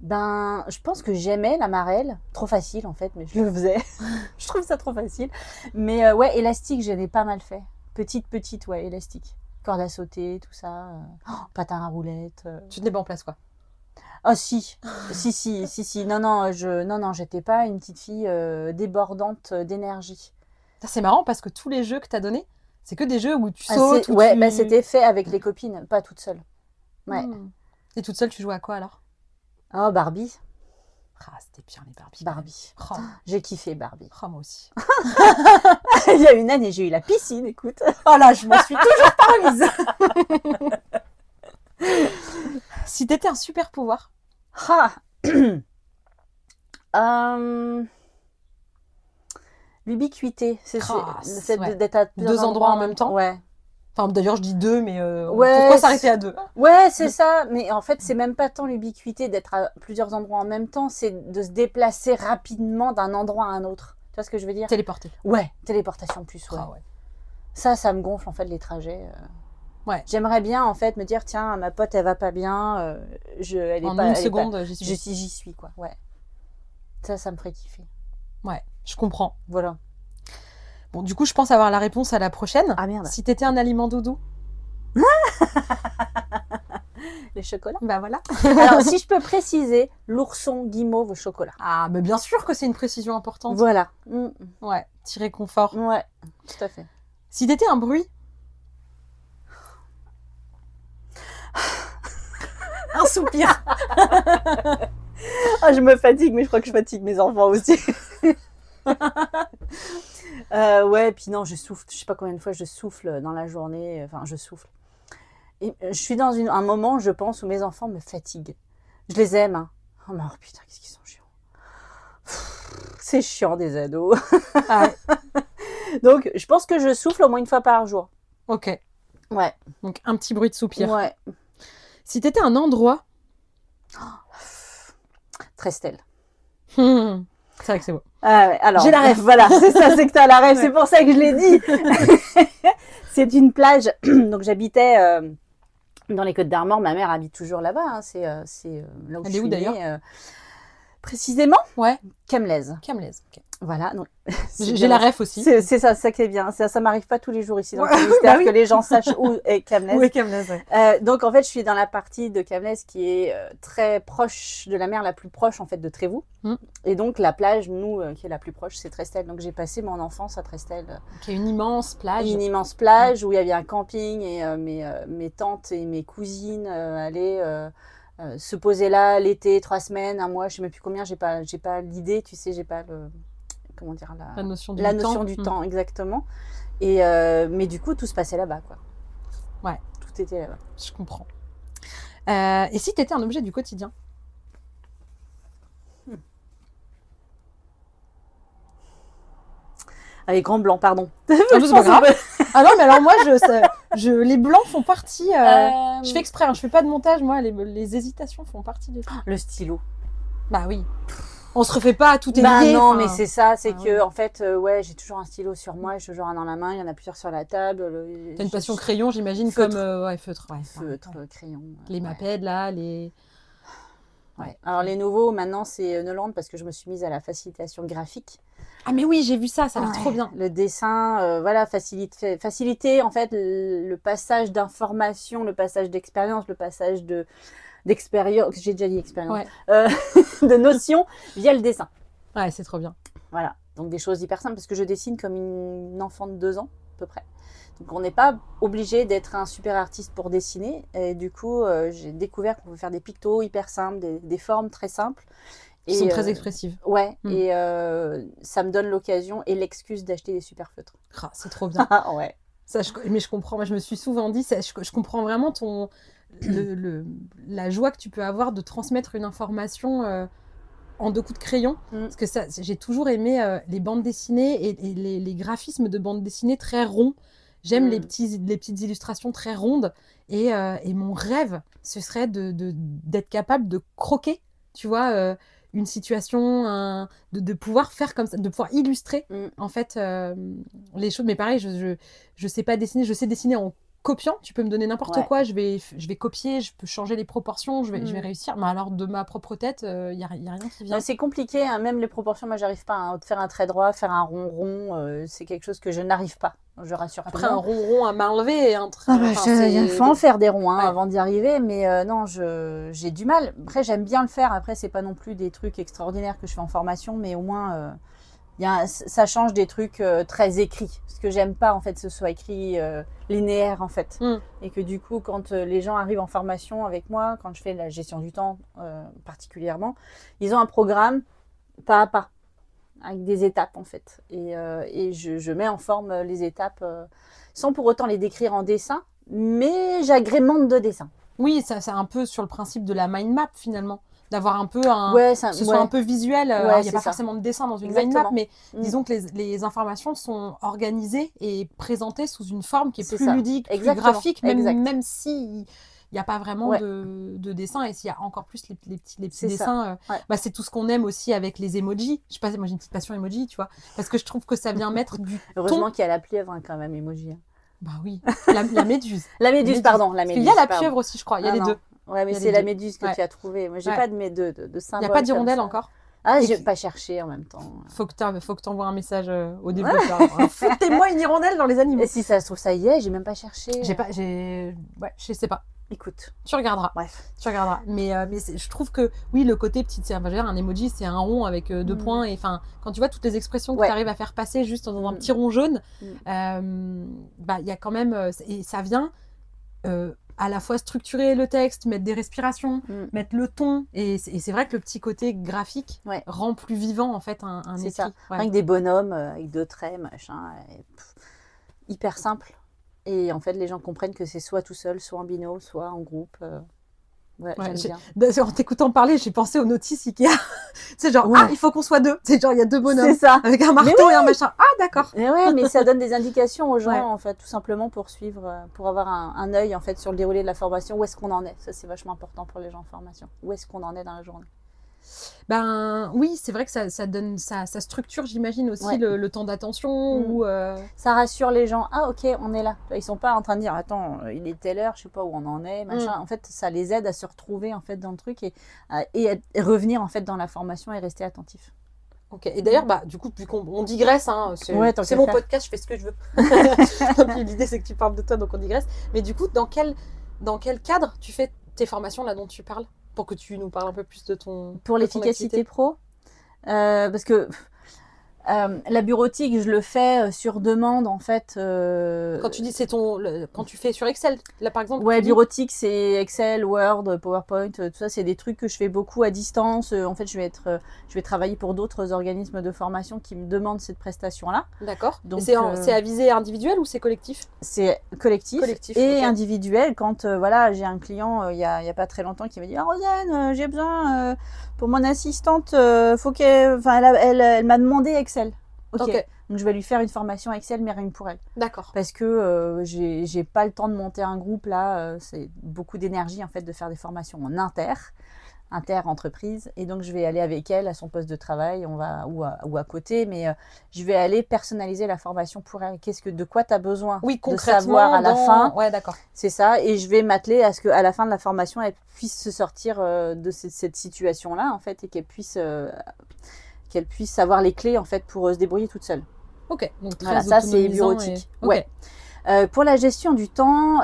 Ben, je pense que j'aimais la Marelle. Trop facile, en fait, mais je le faisais. Je trouve ça trop facile. Mais ouais, Élastique, je l'ai pas mal fait. Petite, ouais, Élastique. Corde à sauter, tout ça. Patin à roulettes. Tu te mets pas en place, quoi. Ah si. Si. Non, j'étais pas une petite fille débordante d'énergie. Ça, c'est marrant parce que tous les jeux que t'as donnés, c'est que des jeux où tu Ah, sautes. où ouais, tu... bah, c'était fait avec les copines, pas toute seule. Ouais. Et toute seule, tu jouais à quoi alors? Oh, Barbie. Ah, c'était bien les Barbie. Barbie. Oh, J'ai kiffé Barbie. oh, moi aussi. Il y a une année, j'ai eu la piscine, écoute. Oh là, je m'en suis toujours pas remise. Si t'étais un super pouvoir, Ah. L'ubiquité, c'est ouais. d'être à plusieurs Deux endroits en même temps. Ouais. Enfin, d'ailleurs, je dis deux, mais Ouais, pourquoi s'arrêter à deux? Ouais, c'est ça. Mais en fait, c'est même pas tant l'ubiquité d'être à plusieurs endroits en même temps, c'est de se déplacer rapidement d'un endroit à un autre. Tu vois ce que je veux dire? Téléporter. Ouais, téléportation plus, ouais. Ah ouais. Ça me gonfle en fait les trajets. Ouais. J'aimerais bien en fait me dire tiens, ma pote elle va pas bien, elle est En pas, une elle est seconde, pas- j'y suis. j'y suis quoi. Ouais. Ça me ferait kiffer. Ouais, je comprends. Voilà. Bon, du coup, je pense avoir la réponse à la prochaine. Ah merde. Si t'étais un aliment doudou, Les chocolats. bah voilà. Alors si je peux préciser, l'ourson guimauve au chocolat. Ah, mais bien sûr que c'est une précision importante. Voilà. Ouais, petit réconfort. Ouais, tout à fait. Si t'étais un bruit. Un soupir. Ah, je me fatigue, mais je crois que je fatigue mes enfants aussi. Ouais, puis non, je souffle. Je sais pas combien de fois je souffle dans la journée. Enfin, je souffle. Et je suis dans un moment, je pense, où mes enfants me fatiguent. Je les aime. Hein. Oh, mais oh, putain, qu'est-ce qu'ils sont chiants. C'est chiant, des ados. Ah ouais. Donc, je pense que je souffle au moins une fois par jour. Ok. Ouais. Donc, un petit bruit de soupir. Ouais. Si t'étais un endroit. Trestel. C'est vrai que c'est beau. Ah ouais, alors, J'ai la ref. Voilà, c'est ça, c'est que t'as la ref. Ouais. C'est pour ça que je l'ai dit. C'est une plage. Donc, j'habitais dans les Côtes d'Armor. Ma mère habite toujours là-bas. Hein. C'est là où Elle je est où, suis d'ailleurs née, précisément, Ouais. Kemlez. Camelaise. Ok. Voilà. Donc, J'ai la ref aussi. C'est ça qui est bien. Ça m'arrive pas tous les jours ici dans le Ouais, Finistère bah oui. que les gens sachent où est Kemlez. Oui, Camelaise, ouais. Donc en fait, je suis dans la partie de Kemlez qui est très proche de la mer, la plus proche en fait de Trévoux. Et donc la plage, nous, qui est la plus proche, c'est Trestel. Donc j'ai passé mon enfance à Trestel. Qui est une immense plage. Une immense plage où il y avait un camping et mes tantes et mes cousines allaient se poser là l'été, 3 semaines, un mois, je sais même plus combien. J'ai pas l'idée, tu sais, j'ai pas le comment dire La notion du la temps. notion du temps exactement. Et mais du coup, tout se passait là-bas, quoi. Ouais. Tout était là-bas. Je comprends. Et si t'étais un objet du quotidien? Avec grand blanc, pardon. Ah, c'est pas grave. Ah non, mais alors moi, les blancs font partie. Je fais exprès, hein, je fais pas de montage. Moi, les hésitations font partie du truc. Le stylo. Bah oui. On se refait pas, tout est Bah lié. non, enfin. mais c'est ça, c'est Ah que oui. en fait, ouais, j'ai toujours un stylo sur moi, j'ai toujours un dans la main, il y en a plusieurs sur la table. T'as une passion crayon, j'imagine, Feutre. comme ouais, feutre. Ouais, Feutre, ouais. crayon. Les ouais. Maped, là, les. Ouais. Alors les nouveaux, maintenant, c'est Neuland parce que je me suis mise à la facilitation graphique. Ah, mais oui, j'ai vu ça, ça a l'air trop bien. Le dessin, voilà, faciliter en fait le passage d'informations, le passage d'expérience, le passage d'expérience, j'ai déjà dit expérience, Ouais. de notions via le dessin. Ouais, c'est trop bien. Voilà, donc des choses hyper simples parce que je dessine comme une enfant de 2 ans à peu près. Donc on n'est pas obligé d'être un super artiste pour dessiner. Et du coup, j'ai découvert qu'on peut faire des pictos hyper simples, des formes très simples. Ils sont très expressives. Ouais, et ça me donne l'occasion et l'excuse d'acheter des super feutres. Ah, c'est trop bien. Ouais. Ça, mais je comprends. Moi, je me suis souvent dit, je comprends vraiment la joie que tu peux avoir de transmettre une information en 2 coups de crayon. Parce que j'ai toujours aimé les bandes dessinées et les graphismes de bandes dessinées très ronds. J'aime les petites illustrations très rondes. Et mon rêve, ce serait d'être capable de croquer, tu vois, une situation, de pouvoir faire comme ça, de pouvoir illustrer en fait les choses. Mais pareil, je sais pas dessiner, je sais dessiner en copiant. Tu peux me donner n'importe quoi, je vais copier, je peux changer les proportions, je vais réussir. Mais alors de ma propre tête, y a rien qui vient. C'est compliqué, hein, même les proportions, moi j'arrive pas à faire un trait droit, faire un rond, c'est quelque chose que je n'arrive pas. Je rassure tout le Après, un monde. rond à main levée et un trait. Il faut en faire des ronds avant d'y arriver, mais non, j'ai du mal. Après, j'aime bien le faire. Après, c'est pas non plus des trucs extraordinaires que je fais en formation, mais au moins, ça change des trucs très écrits. Parce que j'aime pas, en fait, que ce soit écrit linéaire, en fait. Et que du coup, quand les gens arrivent en formation avec moi, quand je fais la gestion du temps particulièrement, ils ont un programme pas à pas, avec des étapes en fait. Et je mets en forme les étapes sans pour autant les décrire en dessin, mais j'agrémente de dessin. Oui, c'est un peu sur le principe de la mind map finalement. D'avoir un peu soit un peu visuel. Il n'y a pas forcément de dessin dans une mind map, mais disons que les informations sont organisées et présentées sous une forme qui est plus ludique, plus graphique, même si il n'y a pas vraiment de dessin. Et s'il y a encore plus les petits dessins, c'est tout ce qu'on aime aussi avec les emojis. Je sais pas, moi j'ai une petite passion emoji, tu vois, parce que je trouve que ça vient mettre du Heureusement qu'il y a la pieuvre quand même, emoji. Bah oui, la méduse. La méduse, pardon. La méduse, il y a la pieuvre aussi, je crois. Il y a les deux. Ouais, mais c'est la méduse que tu as trouvée. Moi, j'ai pas de symbole. Il n'y a pas d'hirondelle encore. Ah, j'ai pas cherché en même temps. Faut que tu envoies un message au développeur. Foutez-moi une hirondelle dans les animaux. Et si ça se trouve, ça y est, j'ai même pas cherché. Ouais, je sais pas. Écoute, Tu regarderas. bref. Tu regarderas. Mais je trouve que, oui, le côté petite, je veux dire, un emoji, c'est un rond avec deux points. Et enfin, quand tu vois toutes les expressions que Ouais. tu arrives à faire passer juste dans un Mm. petit rond jaune, Mm. il y a quand même. Et ça vient à la fois structurer le texte, mettre des respirations, mettre le ton. Et c'est vrai que le petit côté graphique Ouais. rend plus vivant, en fait, un C'est écrit. ça. Ouais. Avec des bonhommes, avec 2 traits, machin. Et, hyper simple. Et en fait, les gens comprennent que c'est soit tout seul, soit en binôme, soit en groupe. Ouais, Ouais, j'aime j'ai- bien. En t'écoutant parler, j'ai pensé aux notices Ikea. C'est genre, Ouais. il faut qu'on soit 2. C'est genre, il y a 2 bonhommes. C'est ça. Avec un marteau et un machin. Ah, d'accord. Mais ouais, mais ça donne des indications aux gens, Ouais. en fait, tout simplement pour suivre, pour avoir un œil, en fait, sur le déroulé de la formation. Où est-ce qu'on en est? Ça, c'est vachement important pour les gens en formation. Où est-ce qu'on en est dans la journée? Ben oui, c'est vrai que ça donne, ça structure, j'imagine, aussi Ouais. le temps d'attention. Mm. Ou, Ça rassure les gens. Ah, ok, on est là. Ils sont pas en train de dire, attends, il est telle heure, je sais pas où on en est, machin. En fait, ça les aide à se retrouver, en fait, dans le truc et à revenir, en fait, dans la formation et rester attentif. Ok. Et d'ailleurs, bah, du coup, vu qu'on digresse, hein, Ouais, tant c'est qu'à mon faire. podcast, je fais ce que je veux. Puis l'idée, c'est que tu parles de toi, donc on digresse. Mais du coup, dans quel cadre tu fais tes formations là dont tu parles? Pour que tu nous parles un peu plus de ton Pour de ton l'efficacité activité. pro, parce que la bureautique, je le fais sur demande, en fait. Quand tu dis quand tu fais sur Excel, là par exemple. Ouais, tu dis- bureautique, c'est Excel, Word, PowerPoint, tout ça, c'est des trucs que je fais beaucoup à distance. En fait, je vais travailler pour d'autres organismes de formation qui me demandent cette prestation-là. D'accord. Donc, Et c'est à visée individuelle ou c'est collectif? C'est collectif, Collectif, et ok. individuel. Quand voilà, j'ai un client il y a pas très longtemps qui m'a dit, ah, Rosane, j'ai besoin pour mon assistante, faut elle m'a demandé Excel. Ok. Donc je vais lui faire une formation Excel, mais rien que pour elle. D'accord. Parce que j'ai pas le temps de monter un groupe là. C'est beaucoup d'énergie, en fait, de faire des formations en inter-entreprise. Et donc je vais aller avec elle à son poste de travail, ou à côté, mais je vais aller personnaliser la formation pour elle. De quoi tu as besoin Oui, de concrètement. savoir à la fin? Ouais, d'accord. C'est ça. Et je vais m'atteler à ce qu'à la fin de la formation, elle puisse se sortir de cette situation-là, en fait, et qu'elle puisse avoir les clés, en fait, pour se débrouiller toute seule. Ok. Donc très Voilà, ça, c'est autonomisant bureautique. Ok. Ouais. Pour la gestion du temps,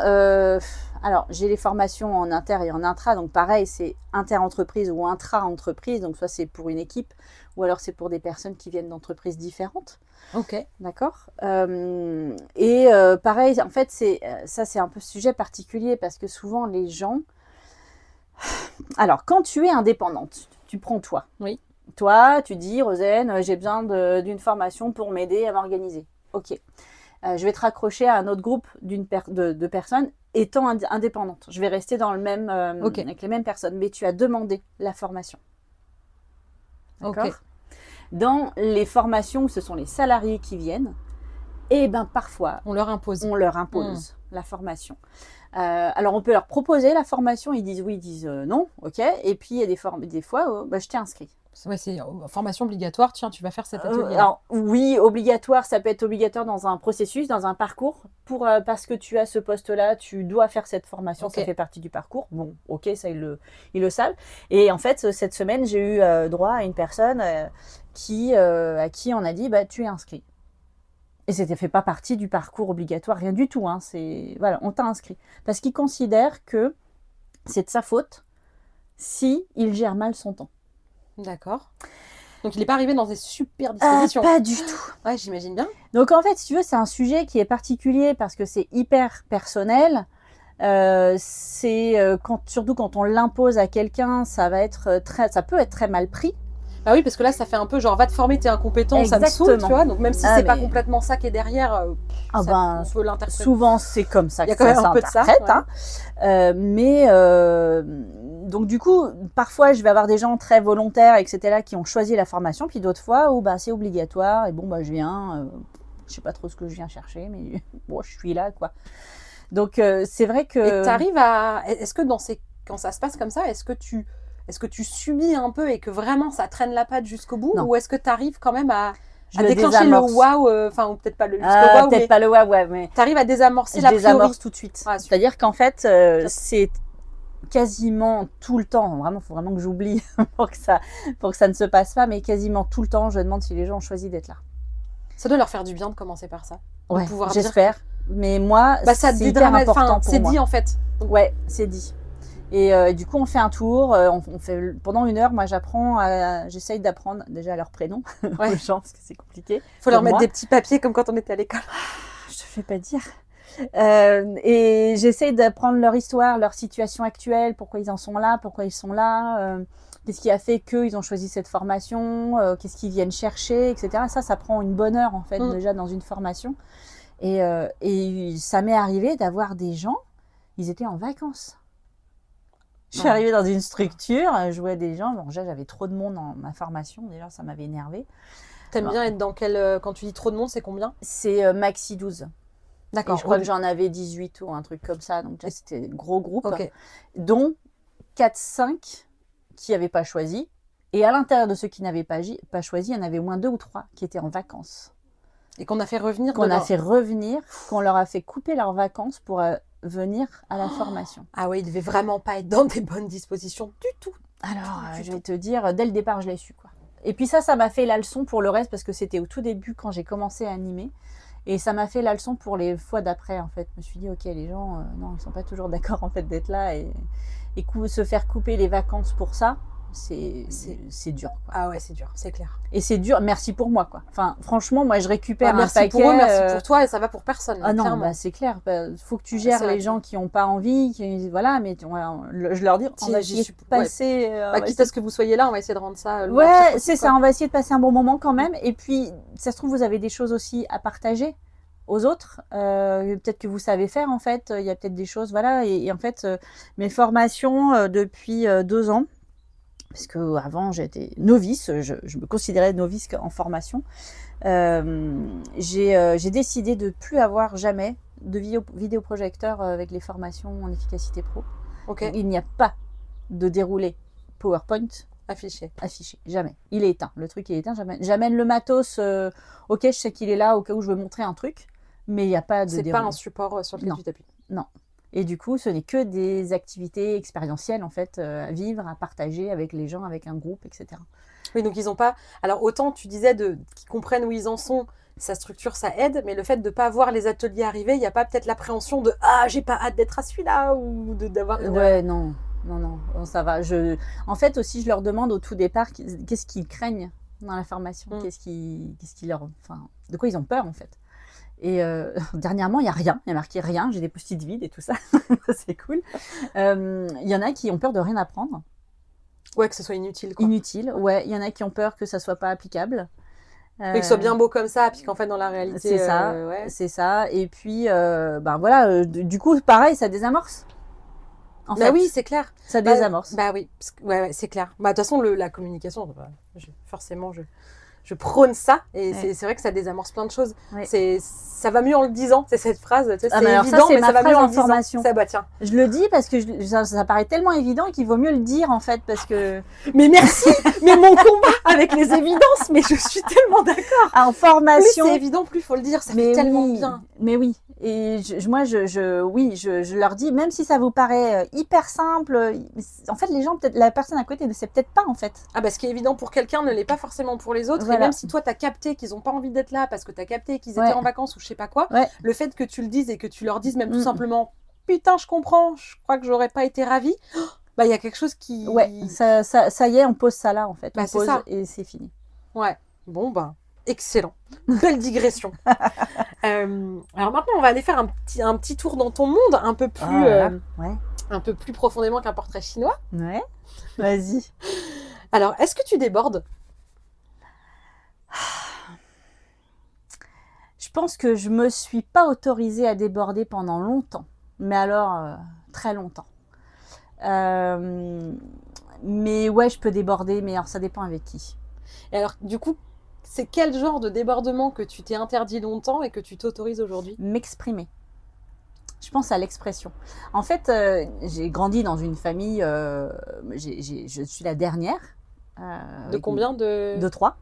alors j'ai les formations en inter et en intra, donc pareil, c'est inter-entreprise ou intra-entreprise, donc soit c'est pour une équipe, ou alors c'est pour des personnes qui viennent d'entreprises différentes. Ok. D'accord. Pareil, en fait, c'est un peu sujet particulier, parce que souvent les gens... Alors, quand tu es indépendante, tu prends toi. Oui. Toi, tu dis, Rosane, j'ai besoin d'une formation pour m'aider à m'organiser. Ok. Je vais te raccrocher à un autre groupe de personnes étant indépendantes. Je vais rester dans le même, avec les mêmes personnes, mais tu as demandé la formation. D'accord. Ok. Dans les formations où ce sont les salariés qui viennent, et ben parfois, On leur impose. la formation. Alors on peut leur proposer la formation, ils disent oui, ils disent non, ok. Et puis il y a des fois, je t'ai inscrit. Ouais, c'est formation obligatoire. Tiens, tu vas faire cet atelier. Alors oui, obligatoire, ça peut être obligatoire dans un processus, dans un parcours. Parce que tu as ce poste-là, tu dois faire cette formation, Ok. ça fait partie du parcours. Bon, ok, ça ils le savent. Et en fait, cette semaine, j'ai eu droit à une personne à qui on a dit, bah tu es inscrit. Et c'était fait pas partie du parcours obligatoire, rien du tout. Hein. Voilà, on t'a inscrit. Parce qu'il considère que c'est de sa faute si il gère mal son temps. D'accord. Donc il n'est pas arrivé dans des super dispositions. Pas du tout. Ouais, j'imagine bien. Donc en fait, si tu veux, c'est un sujet qui est particulier parce que c'est hyper personnel. Surtout quand on l'impose à quelqu'un, ça peut être très mal pris. Bah oui, parce que là, ça fait un peu genre va te former, t'es incompétent, ça me saoule, tu vois. Donc même si c'est pas complètement ça qui est derrière, on peut l'interpréter. Souvent, c'est comme ça Il y a que quand même ça un peu de ça. s'interprète. Ouais. Donc du coup, parfois, je vais avoir des gens très volontaires, etc., qui ont choisi la formation, puis d'autres fois où c'est obligatoire, et bon, je viens, je sais pas trop ce que je viens chercher, mais bon, je suis là, quoi. Donc c'est vrai que... Et t'arrives à... Est-ce que quand ça se passe comme ça, est-ce que tu subis un peu et que vraiment ça traîne la patte jusqu'au bout? Non. Ou est-ce que tu arrives quand même à le déclencher désamorce. le waouh, enfin, ou peut-être pas le waouh, peut-être mais pas le waouh, ouais, mais tu arrives à désamorcer je la priori? désamorce tout de suite. Ah, C'est-à-dire qu'en fait, c'est quasiment tout le temps, vraiment, faut vraiment que j'oublie pour que ça ne se passe pas, mais quasiment tout le temps, je demande si les gens ont choisi d'être là. Ça doit leur faire du bien de commencer par ça. De Ouais, pouvoir j'espère. Mais moi, ça c'est hyper important pour c'est moi. dit en fait. Ouais, c'est dit. Et du coup, on fait un tour. On fait pendant 1 heure. Moi, j'essaye d'apprendre déjà leur prénom Ouais. aux gens parce que c'est compliqué. Faut leur pour mettre moi. des petits papiers comme quand on était à l'école. Je te fais pas dire. Et j'essaye d'apprendre leur histoire, leur situation actuelle, pourquoi ils en sont là, pourquoi ils sont là, qu'est-ce qui a fait qu'ils ont choisi cette formation, qu'est-ce qu'ils viennent chercher, etc. Ça prend une bonne heure en fait déjà dans une formation. Et ça m'est arrivé d'avoir des gens, ils étaient en vacances. Je suis arrivée dans une structure, je vois des gens, bon déjà j'avais trop de monde dans ma formation, déjà ça m'avait énervée. T'aimes bien être dans quel... Quand tu dis trop de monde, c'est combien? C'est maxi 12. D'accord. Et je crois que j'en avais 18 ou un truc comme ça. Donc déjà, c'était un gros groupe, Ok. dont 4-5 qui n'avaient pas choisi. Et à l'intérieur de ceux qui n'avaient pas choisi, il y en avait au moins 2 ou 3 qui étaient en vacances. Et qu'on a fait revenir Qu'on a dedans. fait revenir, qu'on leur a fait couper leurs vacances pour venir à la formation. Ah ouais, ils devaient vraiment pas être dans des bonnes dispositions du tout. Alors, je vais te dire, dès le départ, je l'ai su, quoi. Et puis ça m'a fait la leçon pour le reste, parce que c'était au tout début quand j'ai commencé à animer. Et ça m'a fait la leçon pour les fois d'après, en fait. Je me suis dit, ok, les gens, non, ils sont pas toujours d'accord, en fait, d'être là. Et se faire couper les vacances pour ça, c'est dur, quoi. Ah ouais, c'est dur, c'est clair. Et c'est dur, merci pour moi, quoi. Enfin, franchement, moi, je récupère un merci paquet. pour eux, merci pour toi, et ça va pour personne. Ah non, clairement. bah, c'est clair. Faut que tu gères c'est vrai les gens qui n'ont pas envie, voilà, mais je leur dis, on va essayer de passer. Quitte à ce que vous soyez là, on va essayer de rendre ça. Ouais, c'est ça, on va essayer de passer un bon moment quand même. Et puis, ça se trouve, vous avez des choses aussi à partager aux autres. Peut-être que vous savez faire, en fait. Il y a peut-être des choses, voilà. Et en fait, mes formations depuis 2 ans, parce que avant j'étais novice, je me considérais novice en formation. J'ai décidé de plus avoir jamais de vidéoprojecteur avec les formations en efficacité pro. Ok. Il n'y a pas de déroulé PowerPoint Affiché. jamais. Il est éteint. Le truc est éteint. J'amène le matos. Ok, je sais qu'il est là au cas où je veux montrer un truc, mais il n'y a pas de déroulé. C'est pas un support sur lequel Non. tu t'appuies. Non. Et du coup, ce n'est que des activités expérientielles en fait, à vivre, à partager avec les gens, avec un groupe, etc. Oui, donc ils n'ont pas. Alors autant tu disais qu'ils comprennent où ils en sont, sa structure, ça aide, mais le fait de ne pas voir les ateliers arriver, il n'y a pas peut-être l'appréhension de ah, j'ai pas hâte d'être à celui-là ou d'avoir. Ouais, non, ça va. En fait aussi, je leur demande au tout départ qu'est-ce qu'ils craignent dans la formation, qu'est-ce qui enfin, de quoi ils ont peur en fait. Et dernièrement, il n'y a rien, il y a marqué rien, j'ai des post-it vides et tout ça, c'est cool. Il y en a qui ont peur de rien apprendre. Ouais, que ce soit inutile. Quoi. Inutile, ouais. Il y en a qui ont peur que ça soit pas applicable. Et que ce soit bien beau comme ça, puis qu'en fait, dans la réalité. C'est ça, ouais. c'est ça. Et puis, ben voilà, du coup, pareil, ça désamorce. En fait, oui, c'est clair. Ça désamorce. Bah oui, ouais, c'est clair. Bah, de toute façon, la communication, forcément, je prône ça. Et c'est vrai que ça désamorce plein de choses. Ouais. Ça va mieux en le disant, c'est cette phrase. C'est évident, mais ça va mieux en formation. Bah, tiens. Je le dis parce que ça paraît tellement évident qu'il vaut mieux le dire en fait parce que. Mais merci. Mais mon combat avec les évidences, mais je suis tellement d'accord. En formation. Plus c'est évident, plus il faut le dire. Ça fait tellement bien. Mais oui. Et moi, je leur dis, même si ça vous paraît hyper simple, en fait, les gens, peut-être la personne à côté ne sait peut-être pas en fait. Ah bah ce qui est évident pour quelqu'un ne l'est pas forcément pour les autres. Voilà. Et même si toi t'as capté qu'ils n'ont pas envie d'être là parce que t'as capté qu'ils étaient en vacances ou je sais pas quoi, le fait que tu le dises et que tu leur dises même tout simplement putain je comprends, je crois que j'aurais pas été ravie, bah il y a quelque chose qui. Ouais, ça y est, on pose ça là en fait. Bah, on pose ça. Et c'est fini. Ouais. Bon bah. Excellent. Belle digression. Alors maintenant, on va aller faire un petit tour dans ton monde, un peu plus, un peu plus profondément qu'un portrait chinois. Ouais. Vas-y. Alors, est-ce que tu débordes ? Je pense que je me suis pas autorisée à déborder pendant longtemps, mais alors très longtemps. Mais ouais, je peux déborder, mais alors ça dépend avec qui. Et alors, du coup. C'est quel genre de débordement que tu t'es interdit longtemps et que tu t'autorises aujourd'hui ? M'exprimer. Je pense à l'expression. En fait, j'ai grandi dans une famille, je suis la dernière. De combien De 3.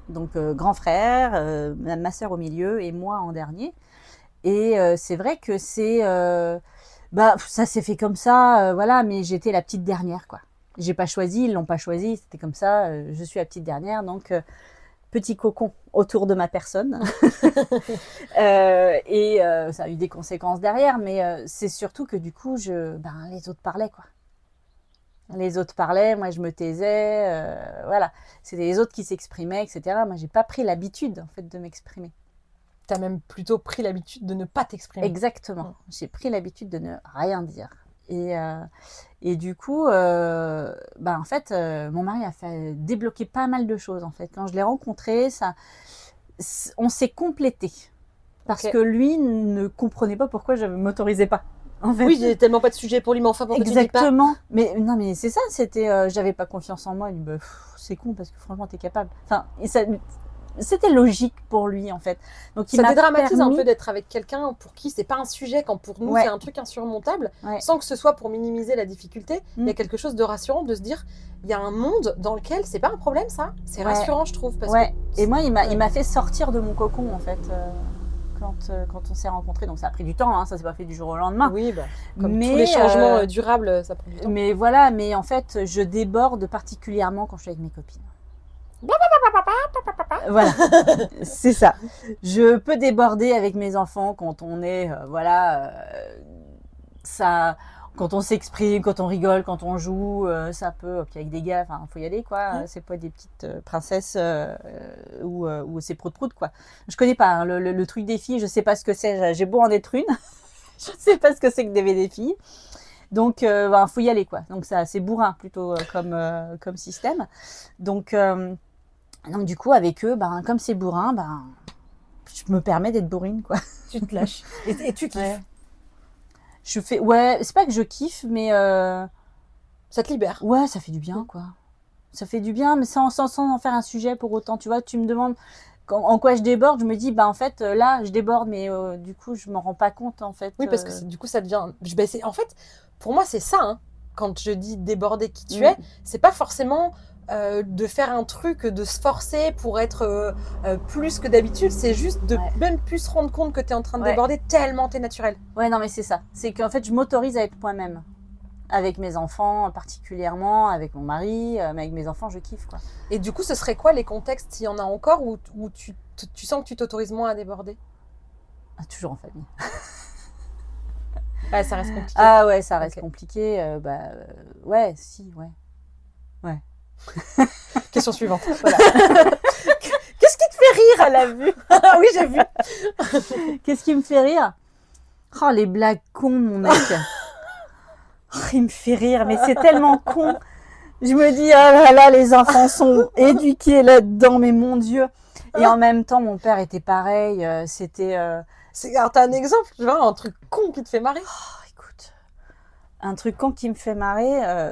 Donc, grand frère, ma sœur au milieu et moi en dernier. Et c'est vrai que ça s'est fait comme ça, voilà, mais j'étais la petite dernière, quoi. J'ai pas choisi, ils l'ont pas choisi, c'était comme ça, je suis la petite dernière, donc... petit cocon autour de ma personne. Ça a eu des conséquences derrière, mais c'est surtout que du coup, les autres parlaient, quoi. Les autres parlaient, moi je me taisais, voilà. C'était les autres qui s'exprimaient, etc. Moi, j'ai pas pris l'habitude, en fait, de m'exprimer. Tu as même plutôt pris l'habitude de ne pas t'exprimer. Exactement. J'ai pris l'habitude de ne rien dire. Et du coup, en fait, mon mari a fait débloquer pas mal de choses, en fait. Quand je l'ai rencontré, on s'est complété. Parce que lui ne comprenait pas pourquoi je ne m'autorisais pas. En fait. Oui, il n'y avait tellement pas de sujet pour lui, mais enfin, pourquoi tu dis pas ? Exactement. Mais non, mais c'est ça, c'était, j'avais pas confiance en moi. Il me dit, c'est con parce que franchement, t'es capable. Enfin, c'était logique pour lui, en fait. Donc, ça dédramatise un peu d'être avec quelqu'un pour qui c'est pas un sujet, quand pour nous, c'est un truc insurmontable, sans que ce soit pour minimiser la difficulté. Il y a quelque chose de rassurant de se dire, il y a un monde dans lequel c'est pas un problème, ça. C'est rassurant, je trouve. Parce que et moi, il m'a fait sortir de mon cocon, en fait. Quand on s'est rencontrés, donc ça a pris du temps, hein, ça s'est pas fait du jour au lendemain. Oui, comme tous les changements durables, ça prend du temps. Mais voilà, mais en fait, je déborde particulièrement quand je suis avec mes copines. Voilà, c'est ça. Je peux déborder avec mes enfants quand on est, ça, quand on s'exprime, quand on rigole, quand on joue, ça peut. Puis avec des gars, enfin, faut y aller, quoi. C'est pas des petites princesses ou c'est prout-prout, quoi. Je connais pas hein, le truc des filles, je sais pas ce que c'est. J'ai beau en être une, je sais pas ce que c'est que des filles. Donc, faut y aller, quoi. Donc, ça, c'est bourrin plutôt comme système. Donc, du coup, avec eux, comme c'est bourrin, je me permets d'être bourrine, quoi. Tu te lâches. Et tu kiffes. Je fais, c'est pas que je kiffe, mais ça te libère. Ouais, ça fait du bien, quoi. Ça fait du bien, mais sans en faire un sujet pour autant. Tu vois, tu me demandes en quoi je déborde, je me dis, en fait, là, je déborde, mais du coup, je m'en rends pas compte, en fait. Oui, parce que du coup, ça devient. En fait, pour moi, c'est ça, hein. Quand je dis déborder qui tu es, c'est pas forcément de faire un truc, de se forcer pour être plus que d'habitude, c'est juste de même plus se rendre compte que tu es en train de déborder tellement t'es naturel. Ouais, non, mais c'est ça. C'est qu'en fait, je m'autorise à être moi-même. Avec mes enfants particulièrement, avec mon mari, mais avec mes enfants, je kiffe, quoi. Et du coup, ce serait quoi les contextes, s'il y en a encore, où tu sens que tu t'autorises moins à déborder ? Toujours en famille. Ouais, ça reste compliqué. Ah ouais, ça reste compliqué. Ouais. Question suivante. Voilà. Qu'est-ce qui te fait rire à la vue ? Oui, j'ai vu. Qu'est-ce qui me fait rire ? Oh, les blagues cons, mon mec. Il me fait rire, mais c'est tellement con. Je me dis, ah là là, les enfants sont éduqués là-dedans, mais mon Dieu. Et en même temps, mon père était pareil. C'était... Alors, t'as un exemple, genre un truc con qui te fait marrer ? Écoute, un truc con qui me fait marrer...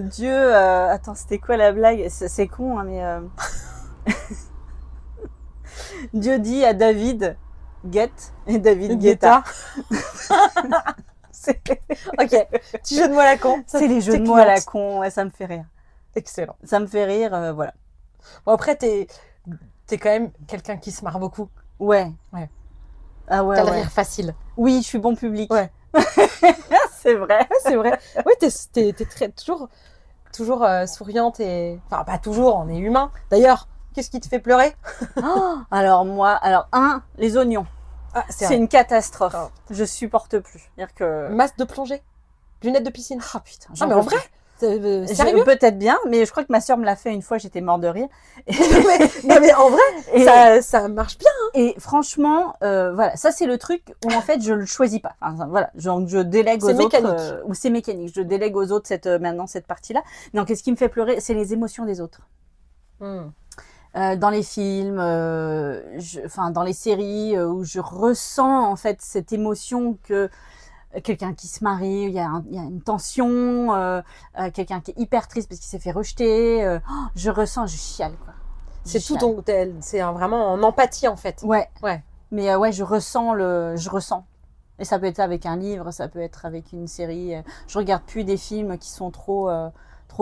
Dieu, attends, c'était quoi la blague ? C'est con, hein, mais... Dieu dit à David, guette, et David guetta. Ok, petit jeu de mots à la con. C'est les jeux de mots à la con, ouais, ça me fait rire. Excellent. Ça me fait rire, voilà. Bon, après, t'es quand même quelqu'un qui se marre beaucoup. Ouais. Ah ouais, t'as le rire facile. Oui, je suis bon public. Ouais. C'est vrai. C'est vrai. Oui, t'es toujours souriante et... Enfin, pas toujours, on est humain. D'ailleurs, qu'est-ce qui te fait pleurer ? Alors, les oignons. Ah, c'est une catastrophe. Oh. Je supporte plus. C'est-à-dire que... Masque de plongée, lunettes de piscine. Ah putain, mais en vrai, sérieux ? Peut-être bien, mais je crois que ma soeur me l'a fait une fois, j'étais mort de rire. non, mais en vrai, ça marche bien. Hein. Et franchement, voilà, ça c'est le truc où en fait je le choisis pas. Enfin, voilà, je délègue aux autres. Ou c'est mécanique. Je délègue aux autres maintenant cette partie-là. Donc, ce qui me fait pleurer, c'est les émotions des autres. Dans les films, dans les séries où je ressens en fait cette émotion que quelqu'un qui se marie, il y a une tension, quelqu'un qui est hyper triste parce qu'il s'est fait rejeter, je ressens, je chiale, quoi. C'est vraiment en empathie en fait. Ouais. Mais je ressens. Et ça peut être avec un livre, ça peut être avec une série. Je regarde plus des films qui sont trop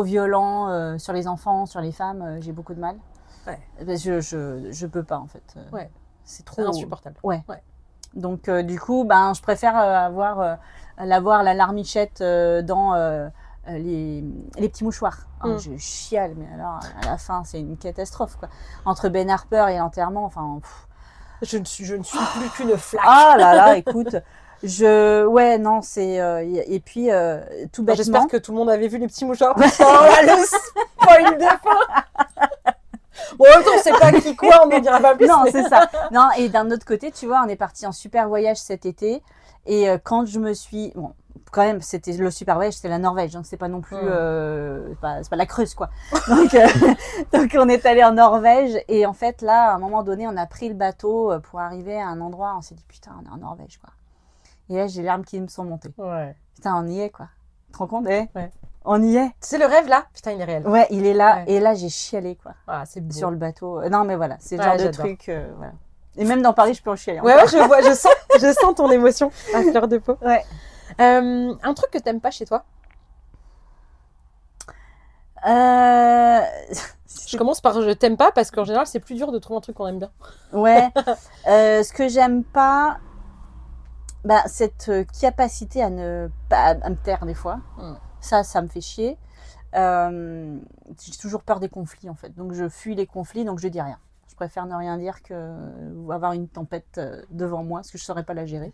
violents sur les enfants, sur les femmes. J'ai beaucoup de mal. Ouais. Je peux pas en fait. Ouais. C'est trop insupportable. Ouais. Donc du coup, je préfère avoir la larmichette dans les petits mouchoirs. Mm. Je chiale, mais alors à la fin, c'est une catastrophe, quoi. Entre Ben Harper et l'enterrement, enfin. Je ne suis plus qu'une flaque. Ah là là, écoute, ouais, non, c'est et puis tout bêtement. J'espère que tout le monde avait vu les petits mouchoirs. Oh là, le spoil de fin. Bon, en même temps, on sait pas qui quoi, on n'en dira pas plus. Non, mais- c'est ça. Non, et d'un autre côté, tu vois, on est parti en super voyage cet été. Et quand je me suis. Bon, quand même, c'était le super voyage, c'était la Norvège. Donc, c'est pas non plus. C'est pas la Creuse, quoi. Donc, donc, on est allé en Norvège. Et en fait, là, à un moment donné, on a pris le bateau pour arriver à un endroit. On s'est dit, putain, on est en Norvège, quoi. Et là, j'ai les larmes qui me sont montées. Ouais. Putain, on y est, quoi. Tu te rends compte, Ouais. On y est. C'est le rêve là. Putain, il est réel. Ouais, il est là. Ouais. Et là, j'ai chialé, quoi. Ah, c'est beau. Sur le bateau. Non, mais voilà, c'est le Ouais, genre de j'adore. truc. Voilà. Et même dans Paris, je peux en chialer. Ouais, ouais, je vois, je sens ton émotion à fleur de peau. Ouais. Un truc que t'aimes pas chez toi. Je commence par je t'aime pas parce qu'en général c'est plus dur de trouver un truc qu'on aime bien. Ouais. Ce que j'aime pas, bah, cette capacité à ne pas à me taire des fois. Mm. Ça me fait chier. J'ai toujours peur des conflits en fait. Donc je fuis les conflits, donc je dis rien. Je préfère ne rien dire que avoir une tempête devant moi, parce que je saurais pas la gérer.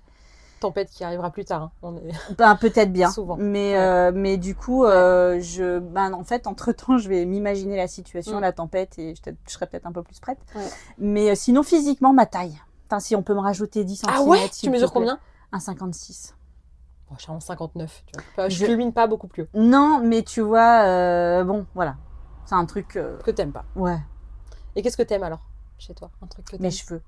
Tempête qui arrivera plus tard. Hein. On est... Ben, peut-être bien. Souvent. Mais du coup, en fait, entre-temps, je vais m'imaginer la situation, Mm. la tempête, et je serai peut-être un peu plus prête. Ouais. Mais sinon, physiquement, ma taille. Enfin, si on peut me rajouter 10 cm. Ah ouais. Tu mesures combien? 1,56. Bon, je suis en 59. Tu vois. Je Je- culmine pas beaucoup plus haut. Non, mais tu vois, bon, voilà. C'est un truc. Que t'aimes pas. Ouais, Et qu'est-ce que t'aimes alors chez toi? Un truc que t'aimes. mes cheveux.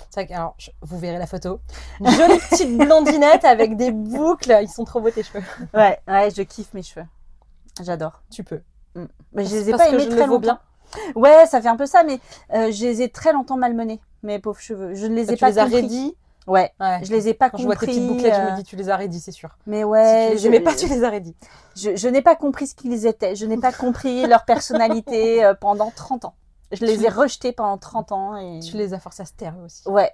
C'est vrai que, alors, vous verrez la photo. Une jolie petite blondinette avec des boucles. Ils sont trop beaux tes cheveux. Ouais, je kiffe mes cheveux. J'adore. Tu peux. Mais je les ai Parce pas que aimés je très le vaux longtemps. bien. Ouais, ça fait un peu ça, mais je les ai très longtemps malmenés, mes pauvres cheveux. Je ne les ai Tu pas les as compris. raidis. Ouais, Ouais. je les ai pas Quand compris. je vois tes petites bouclettes, je me dis tu les as raidis, c'est sûr. Mais Si ouais, tu les aimais pas, tu les as raidis. je n'ai pas compris ce qu'ils étaient. Je n'ai pas compris leur personnalité pendant 30 ans. Je les ai rejetés pendant 30 ans. Et... Tu les as forcés à se taire eux aussi. Ouais.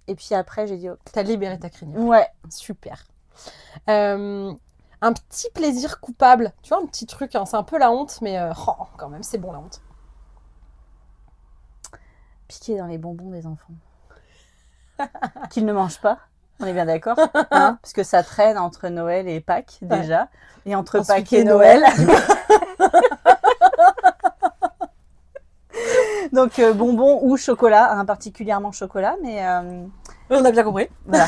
Et puis après, j'ai dit, oh, T'as libéré ta crinière. ouais. Super. Un petit plaisir coupable. Tu vois, un petit truc, hein, c'est un peu la honte, mais quand même, c'est bon la honte. Piquer dans les bonbons des enfants. Qu'ils ne mangent pas. On est bien d'accord, hein, parce que ça traîne entre Noël et Pâques déjà, et entre Ensuite, Pâques et et Noël. Donc bonbons ou chocolat, hein, particulièrement chocolat, mais On a bien compris. voilà.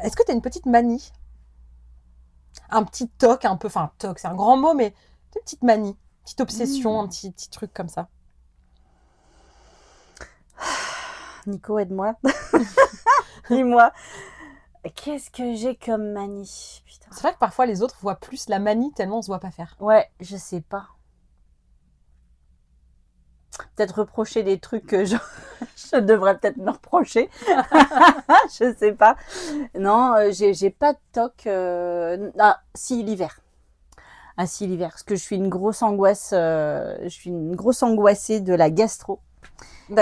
Est-ce que tu as une petite manie? Un petit toc, un peu, enfin toc, c'est un grand mot, mais une petite manie, une petite obsession, un petit truc comme ça. Nico, aide-moi. Dis-moi, qu'est-ce que j'ai comme manie? Putain. C'est vrai que parfois les autres voient plus la manie tellement on se voit pas faire. Ouais, je sais pas. Peut-être reprocher des trucs que je devrais peut-être me reprocher. Je sais pas. Non, j'ai pas de toc. Ah, si, l'hiver. Ah, si, l'hiver. Parce que je suis une grosse angoisse. Je suis une grosse angoissée de la gastro.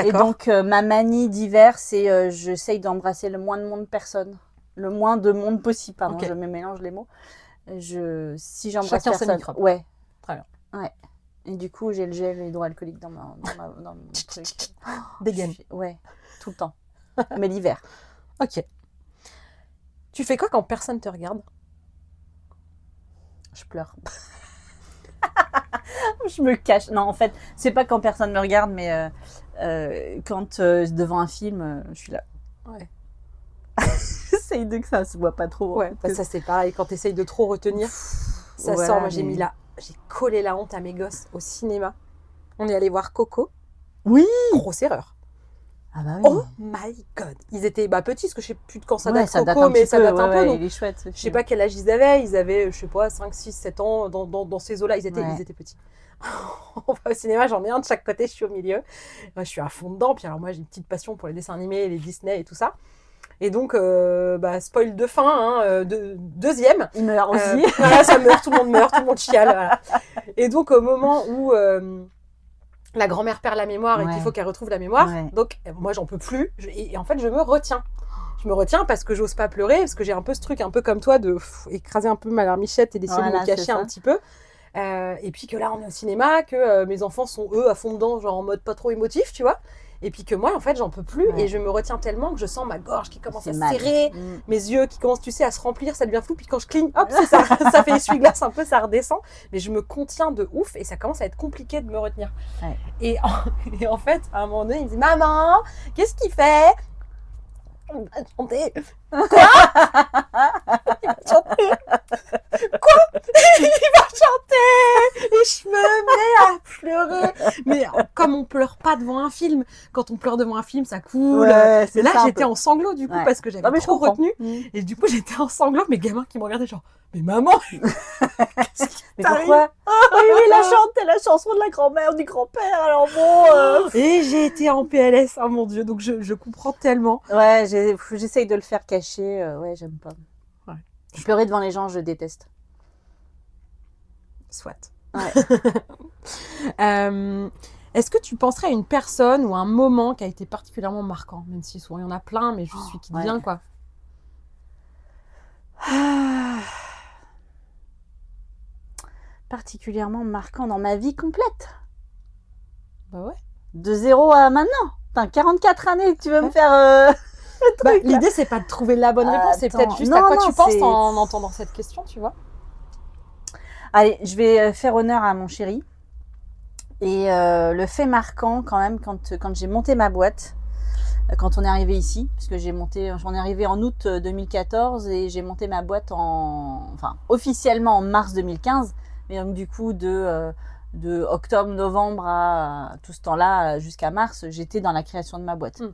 Et donc, ma manie d'hiver, c'est j'essaye d'embrasser le moins de monde personne. Le moins de monde possible. Pardon, Ok. je me mélange les mots. Si j'embrasse Chacun ses personne. microbes. Ouais. Très bien. Ouais. Et du coup, j'ai le gel hydroalcoolique dans mon truc. Dégaine. Ouais, tout le temps. Mais l'hiver. Ok. Tu fais quoi quand personne te regarde? Je pleure. Je me cache. Non, en fait, c'est pas quand personne me regarde, mais quand devant un film, je suis là. Ouais. J'essaye de que ça se voit pas trop. Ouais, bah ça c'est pareil, quand tu essayes de trop retenir, ça Voilà, sort. Moi j'ai mais- mis là, j'ai collé la honte à mes gosses au cinéma. On est allé voir Coco. Oui. Grosse erreur. Ah bah oui. Oh my god. Ils étaient petits, parce que je sais plus de quand ça Ouais, date ça date Coco, un mais petit ça peu, date un ouais, peu. ouais, Donc, il est chouette, ce je sais film. pas quel âge ils avaient. Ils avaient, je sais pas, 5, 6, 7 ans dans ces eaux-là. Ils étaient petits. On va au cinéma, j'en ai un de chaque côté, je suis au milieu. Moi, je suis à fond dedans. Puis alors moi j'ai une petite passion pour les dessins animés, les Disney et tout ça. Et donc, spoil de fin, hein, deuxième. Il meurt aussi. Voilà, ça meurt, tout le monde chiale. Voilà. Et donc, au moment où la grand-mère perd la mémoire et Ouais. qu'il faut qu'elle retrouve la mémoire, Ouais. donc moi, j'en peux plus. Et en fait, je me retiens. je me retiens parce que j'ose pas pleurer, parce que j'ai un peu ce truc, un peu comme toi, de écraser un peu ma larmichette et d'essayer de Voilà, me c'est cacher ça. un petit peu. Et puis que là, on est au cinéma, que mes enfants sont, eux, à fond dedans, genre en mode pas trop émotif, tu vois. Et puis que moi, en fait, j'en peux plus Ouais. et je me retiens tellement que je sens ma gorge qui commence C'est à se mal. serrer, Mm. mes yeux qui commencent, tu sais, à se remplir, ça devient flou. Puis quand je cligne, hop, ça fait essuie-glace un peu, ça redescend. Mais je me contiens de ouf et ça commence à être compliqué de me retenir. Ouais. Et en fait, à un moment donné, il me dit, maman, qu'est-ce qu'il fait? Il va chanter. Quoi? Il va chanter. Quoi? Il va chanter. Et je me mets à pleurer. Mais comme on pleure pas devant un film, quand on pleure devant un film, ça coule. Ouais, c'est Mais là, ça, un j'étais peu. en sanglots du coup Ouais. parce que j'avais Non, mais je trop comprends. retenu. Mm. Et du coup, j'étais en sanglots. Mes gamins qui me regardaient genre, mais maman, qu'est-ce qui Mais t'arrive? pourquoi? Oui, la chante, c'est la chanson de la grand-mère, du grand-père, alors bon. Et j'ai été en PLS, oh mon Dieu. Donc je comprends tellement. Ouais, j'essaye de le faire cacher. Ouais, j'aime pas. Ouais. Pleurer devant les gens, je déteste. Soit. Ouais. Est-ce que tu penserais à une personne ou un moment qui a été particulièrement marquant, même si souvent il y en a plein, mais juste celui qui te ouais. vient, quoi. Particulièrement marquant dans ma vie complète. Bah ouais. De 0 à maintenant. Putain, 44 années que tu veux me Ouais. faire... Bah, truc, là. l'idée, c'est pas de trouver la bonne réponse, c'est Attends, peut-être juste non, à quoi non, tu penses c'est- en entendant cette question, tu vois. Allez, je vais faire honneur à mon chéri. Et le fait marquant quand même, quand j'ai monté ma boîte, quand on est arrivé ici, parce que on est arrivé en août 2014 et j'ai monté ma boîte officiellement en mars 2015, mais donc du coup de octobre, novembre à tout ce temps-là jusqu'à mars, j'étais dans la création de ma boîte. Mm.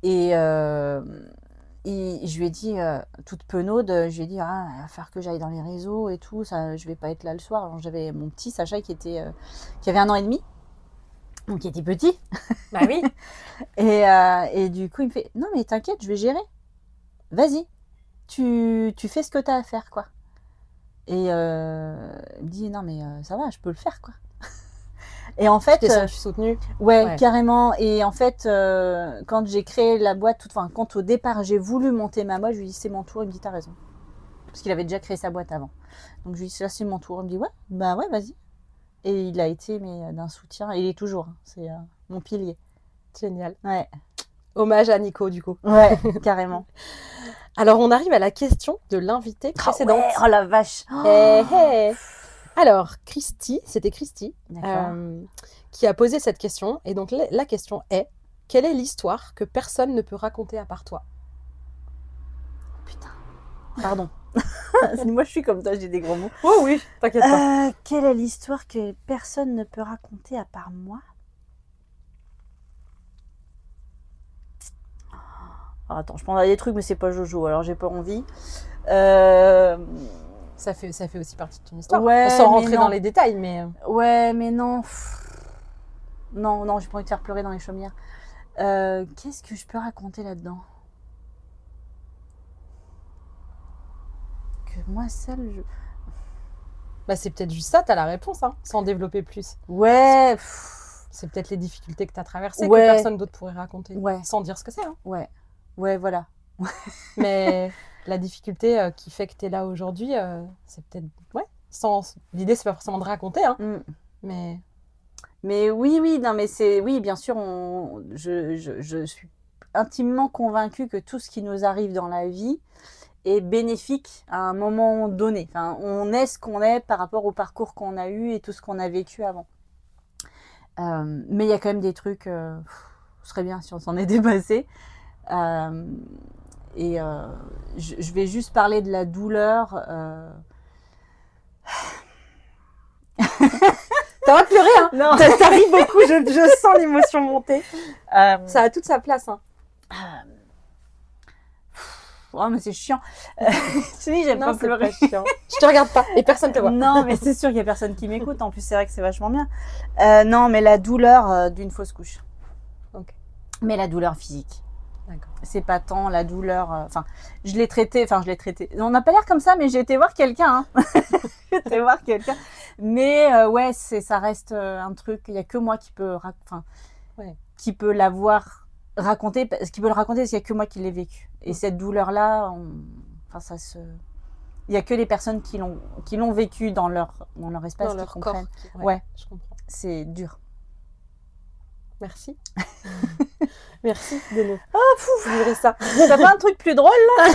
Et je lui ai dit, toute penaude, je lui ai dit, il va falloir que j'aille dans les réseaux et tout, ça, je vais pas être là le soir. Alors, j'avais mon petit Sacha qui avait 1 an et demi, donc qui était petit. Bah oui. Et du coup, il me fait, non mais t'inquiète, je vais gérer. Vas-y, tu fais ce que t'as à faire, quoi. Et il me dit, non mais ça va, je peux le faire, quoi. Et en fait, T'es senti soutenu. ouais, Ouais. carrément. Et en fait, quand j'ai créé la boîte, quand au départ j'ai voulu monter ma boîte, je lui ai dit c'est mon tour. Il me dit t'as raison, parce qu'il avait déjà créé sa boîte avant. Donc je lui ai dit ça c'est mon tour. Il me dit ouais, bah ouais, vas-y. Et il a été d'un soutien. Et il est toujours. Hein, c'est mon pilier. Génial. Ouais, Hommage à Nico, du coup. ouais, carrément. Alors, on arrive à la question de l'invité précédente. Ah ouais, oh la vache. Eh, eh. Alors, c'était Christy, D'accord. qui a posé cette question. Et donc, la question est, quelle est l'histoire que personne ne peut raconter à part toi? Putain. Pardon. Moi je suis comme toi, j'ai des gros mots. Oh oui, t'inquiète pas. Quelle est l'histoire que personne ne peut raconter à part moi? Alors, attends, je prendrai des trucs, mais c'est pas Jojo, alors j'ai pas envie. Ça fait aussi partie de ton histoire. Ouais, Sans mais rentrer non. dans les détails, mais... Ouais, mais non. Non, j'ai pas envie de faire pleurer dans les chaumières. Qu'est-ce que je peux raconter là-dedans? Que moi seule, Bah, c'est peut-être juste ça, t'as la réponse, hein, sans développer plus. Ouais, C'est peut-être les difficultés que t'as traversées Ouais. que personne d'autre pourrait raconter. Ouais. Sans dire ce que c'est. Hein. ouais, voilà. Mais la difficulté qui fait que t'es là aujourd'hui, c'est peut-être... Ouais. L'idée, c'est pas forcément de raconter, hein, Mm. mais... Oui, non, mais oui, bien sûr, je suis intimement convaincue que tout ce qui nous arrive dans la vie est bénéfique à un moment donné. Enfin, on est ce qu'on est par rapport au parcours qu'on a eu et tout ce qu'on a vécu avant. Mais il y a quand même des trucs, ce serait bien si on s'en est dépassé. Je vais juste parler de la douleur. T'as pas pleuré, hein. Non. Ça rit beaucoup, je sens l'émotion monter. Ça a toute sa place, hein. Oh, mais c'est chiant. Tu dis, j'aime pas c'est pleurer. pas chiant. Je te regarde pas et personne te voit. Non, mais c'est sûr qu'il y a personne qui m'écoute. En plus, c'est vrai que c'est vachement bien. Non, mais la douleur d'une fausse couche. Ok. Mais la douleur physique. D'accord. C'est pas tant la douleur. Enfin, je l'ai traité. On n'a pas l'air comme ça, mais j'ai été voir quelqu'un. Hein. J'ai été voir quelqu'un. Mais ouais, ça reste un truc. Il y a que moi qui peut, Ouais. qui peut l'avoir raconter, parce qu'il peut le raconter, parce qu'il n'y a que moi qui l'ai vécu. Et cette douleur-là, il n'y a que les personnes qui l'ont vécu dans leur espace Dans qui leur comprennent. corps. Ouais. Je comprends. C'est dur. Merci. Merci de nous livrer ça. T'as pas un truc plus drôle là?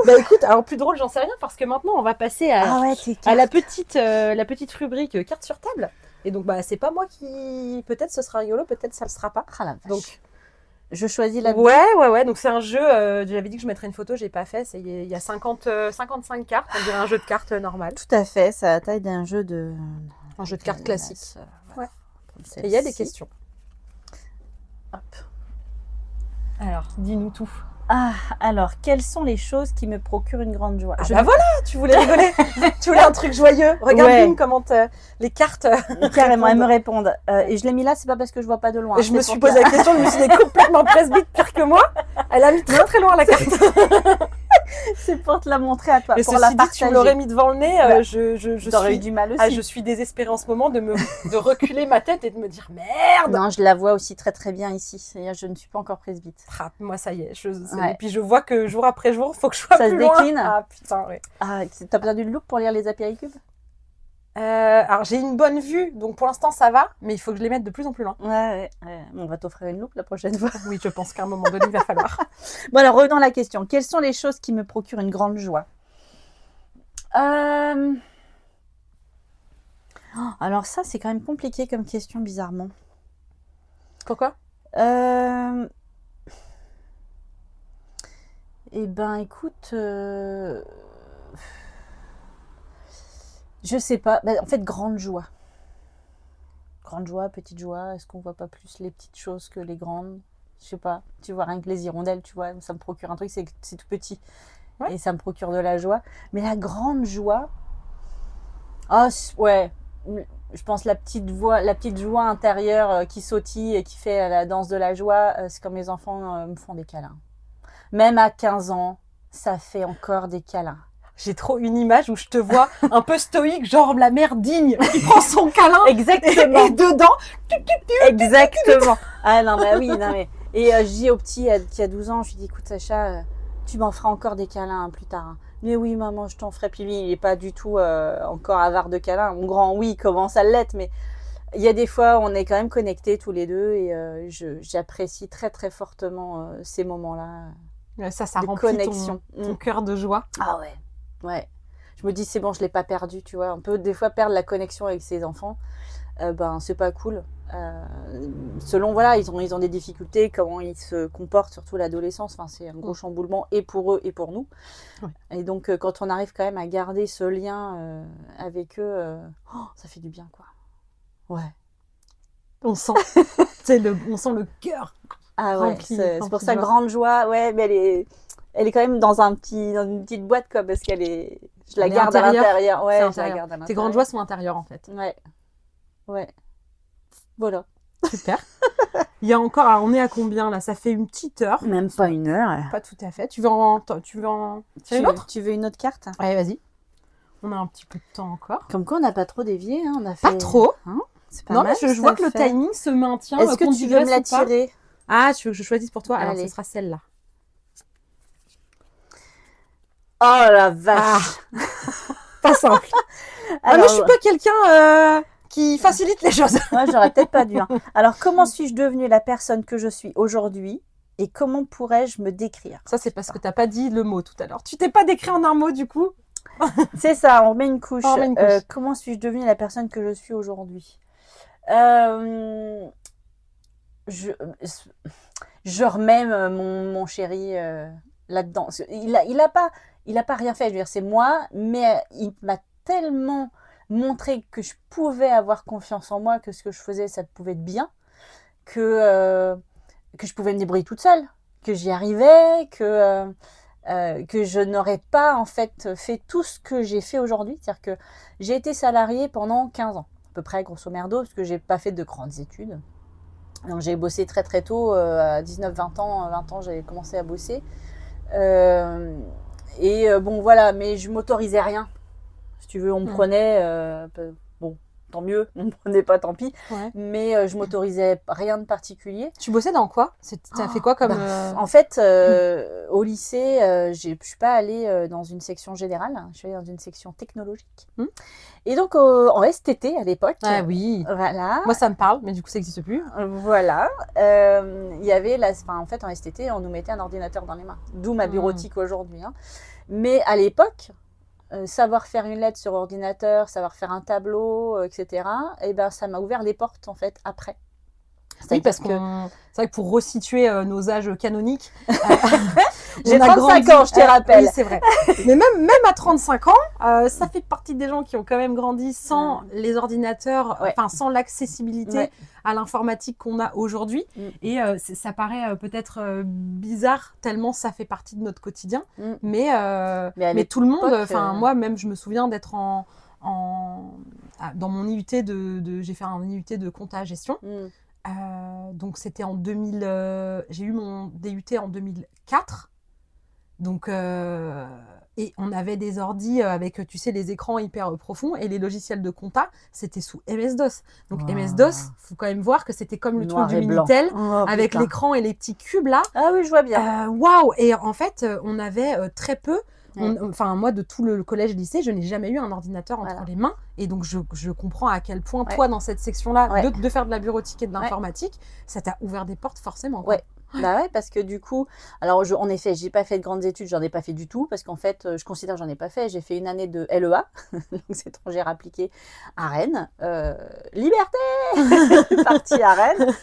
Bah écoute, alors plus drôle, j'en sais rien parce que maintenant on va passer à, ouais, t'es à la petite rubrique carte sur table. Et donc bah c'est pas moi qui, peut-être ce sera rigolo, peut-être ça le sera pas. Ah la vache. Donc je choisis la. ouais. Donc c'est un jeu. J'avais dit que je mettrais une photo, j'ai pas fait. Il y a 55 cartes. On dirait un jeu de cartes normal. Tout à fait, c'est à la taille d'un jeu de. Un jeu de cartes classique. Voilà. Ouais. Et il y a des questions. Hop. Alors, dis-nous tout. Ah, alors, quelles sont les choses qui me procurent une grande joie? Ah bah voilà, tu voulais rigoler. Tu voulais un truc joyeux. Regarde Ouais. Bim, comment les cartes. Carrément, elles me répondent. Et je l'ai mis là, c'est pas parce que je vois pas de loin. Je me suis posé la question, je me suis dit complètement presbyte, pire que moi. Elle a mis très très loin la carte. C'est pour te la montrer à toi, Et pour la ceci dit, tu partager. me l'aurais mis devant le nez. Bah, je T'aurais eu suis, du mal aussi. ah, je suis désespérée en ce moment de reculer ma tête et de me dire merde. Non, je la vois aussi très très bien ici. C'est-à-dire, je ne suis pas encore presbyte. Ah, moi ça y est. Ouais. Et puis je vois que jour après jour, il faut que je sois Ça plus se loin. décline. Ah putain, ouais. Ah, t'as besoin d'une loupe pour lire les apéricubes? Alors j'ai une bonne vue, donc pour l'instant ça va, mais il faut que je les mette de plus en plus loin. Ouais. On va t'offrir une loupe la prochaine fois. Oui, je pense qu'à un moment donné, il va falloir. Bon, alors revenons à la question. Quelles sont les choses qui me procurent une grande joie? Alors ça, c'est quand même compliqué comme question, bizarrement. Pourquoi? Eh ben, écoute, je sais pas. En fait, grande joie. Grande joie, petite joie. Est-ce qu'on voit pas plus les petites choses que les grandes? Je sais pas. Tu vois, rien que les hirondelles, tu vois, ça me procure un truc, c'est tout petit. Ouais. Et ça me procure de la joie. Mais la grande joie, ouais. Je pense la petite joie intérieure qui sautille et qui fait la danse de la joie, c'est quand mes enfants me font des câlins. Même à 15 ans, ça fait encore des câlins. J'ai trop une image où je te vois un peu stoïque, genre la mère digne qui prend son câlin. Exactement. Et dedans, Exactement. Ah non, bah oui, non mais. Et je dis au petit qui a 12 ans, je lui dis, écoute Sacha, tu m'en feras encore des câlins plus tard. Hein. Mais oui, maman, je t'en ferai. Puis lui, il n'est pas du tout encore avare de câlins. Mon grand, oui, il commence à l'être, mais il y a des fois, on est quand même connectés tous les deux et j'apprécie très très fortement ces moments-là. ça de remplit connexion. ton cœur de joie. Ah ouais, ouais. Je me dis, c'est bon, je ne l'ai pas perdu, tu vois. On peut des fois perdre la connexion avec ses enfants. C'est pas cool. Selon, voilà, ils ont des difficultés, comment ils se comportent, surtout l'adolescence. Enfin, c'est un gros chamboulement et pour eux et pour nous. Ouais. Et donc, quand on arrive quand même à garder ce lien avec eux, ça fait du bien, quoi. Ouais. On sent, on sent le cœur. Ah ouais, Rempli c'est pour de ça, joie. grande joie. Ouais, mais elle est quand même dans une petite boîte, quoi, parce je la Elle est garde à intérieure. l'intérieur. Ouais, C'est je la intérieur. garde à l'intérieur. Tes grandes joies sont intérieures en fait. Ouais. Voilà. Super. Il y a encore, alors on est à combien là? Ça fait une petite heure. Même pas une heure. Pas tout à fait. Tu veux en tirer une autre? Tu veux une autre carte? Allez, vas-y. On a un petit peu de temps encore. Comme quoi, on n'a pas trop dévié. Hein, on a Pas fait... trop. Hein, c'est pas Non, mal, mais je ça vois que le fait. timing se maintient. Est-ce que tu veux me la tirer? Ah, tu veux que je choisisse pour toi? Alors, Allez. ce sera celle-là. Oh la vache! Pas simple. Ah, mais je suis pas quelqu'un qui facilite les choses. Moi, j'aurais peut-être pas dû. Hein. Alors, comment suis-je devenue la personne que je suis aujourd'hui et comment pourrais-je me décrire? Ça, c'est parce que t'as pas dit le mot tout à l'heure. Tu t'es pas décrit en un mot, du coup. C'est ça, on remet une couche. On remet une couche. Comment suis-je devenue la personne que je suis aujourd'hui? Je remets mon chéri là-dedans. Il a pas rien fait. Je veux dire, c'est moi, mais il m'a tellement montré que je pouvais avoir confiance en moi, que ce que je faisais, ça pouvait être bien, que je pouvais me débrouiller toute seule, que j'y arrivais, que je n'aurais pas en fait fait tout ce que j'ai fait aujourd'hui. C'est-à-dire que j'ai été salariée pendant 15 ans, à peu près, grosso merdo, parce que j'ai pas fait de grandes études. Donc j'ai bossé très très tôt, à 19-20 ans, 20 ans, j'avais commencé à bosser. Bon voilà, mais je m'autorisais rien. Si tu veux, on me prenait, tant mieux, on ne prenait pas, tant pis. Ouais. Mais je m'autorisais rien de particulier. Tu bossais dans quoi? T'as fait quoi comme... En fait, au lycée, je ne suis pas allée dans une section générale, je suis allée dans une section technologique. Et donc, en STT à l'époque, Ah oui. voilà, Moi, ça me parle, mais du coup, ça n'existe plus. voilà, il y avait, en fait, en STT, on nous mettait un ordinateur dans les mains, d'où ma bureautique aujourd'hui. Hein. Mais à l'époque, savoir faire une lettre sur ordinateur, savoir faire un tableau, etc., et ben, ça m'a ouvert les portes, en fait, après. Oui, parce que c'est vrai que pour resituer nos âges canoniques, j'ai on a 35 grandi- ans, je te rappelle. Oui, c'est vrai. Mais même à 35 ans, ça fait partie des gens qui ont quand même grandi sans les ordinateurs, Ouais. enfin sans l'accessibilité Ouais. à l'informatique qu'on a aujourd'hui. Et ça paraît peut-être bizarre tellement ça fait partie de notre quotidien. Mais tout le monde, enfin moi même je me souviens d'être dans mon IUT j'ai fait un IUT de compta gestion. Donc c'était en 2000, j'ai eu mon DUT en 2004. Donc et on avait des ordis avec, tu sais, les écrans hyper profonds et les logiciels de compta, c'était sous MS-DOS. Donc MS-DOS, faut quand même voir que c'était comme le Noir truc du et blanc. Minitel Oh, avec putain. l'écran et les petits cubes là. Ah oui, je vois bien. Waouh! Et en fait, on avait très peu. Ouais. Enfin, moi, de tout le collège-lycée, je n'ai jamais eu un ordinateur entre Voilà. les mains. Et donc, je comprends à quel point, Ouais. toi, dans cette section-là, Ouais. de faire de la bureautique et de l'informatique, ça t'a ouvert des portes forcément. Quoi. Ouais. Bah ouais, parce que du coup, alors en effet, j'ai pas fait de grandes études, j'en ai pas fait du tout, parce qu'en fait, je considère que j'en ai pas fait. J'ai fait une année de LEA, langue étrangère appliquée, à Rennes. Liberté. Je suis partie à Rennes.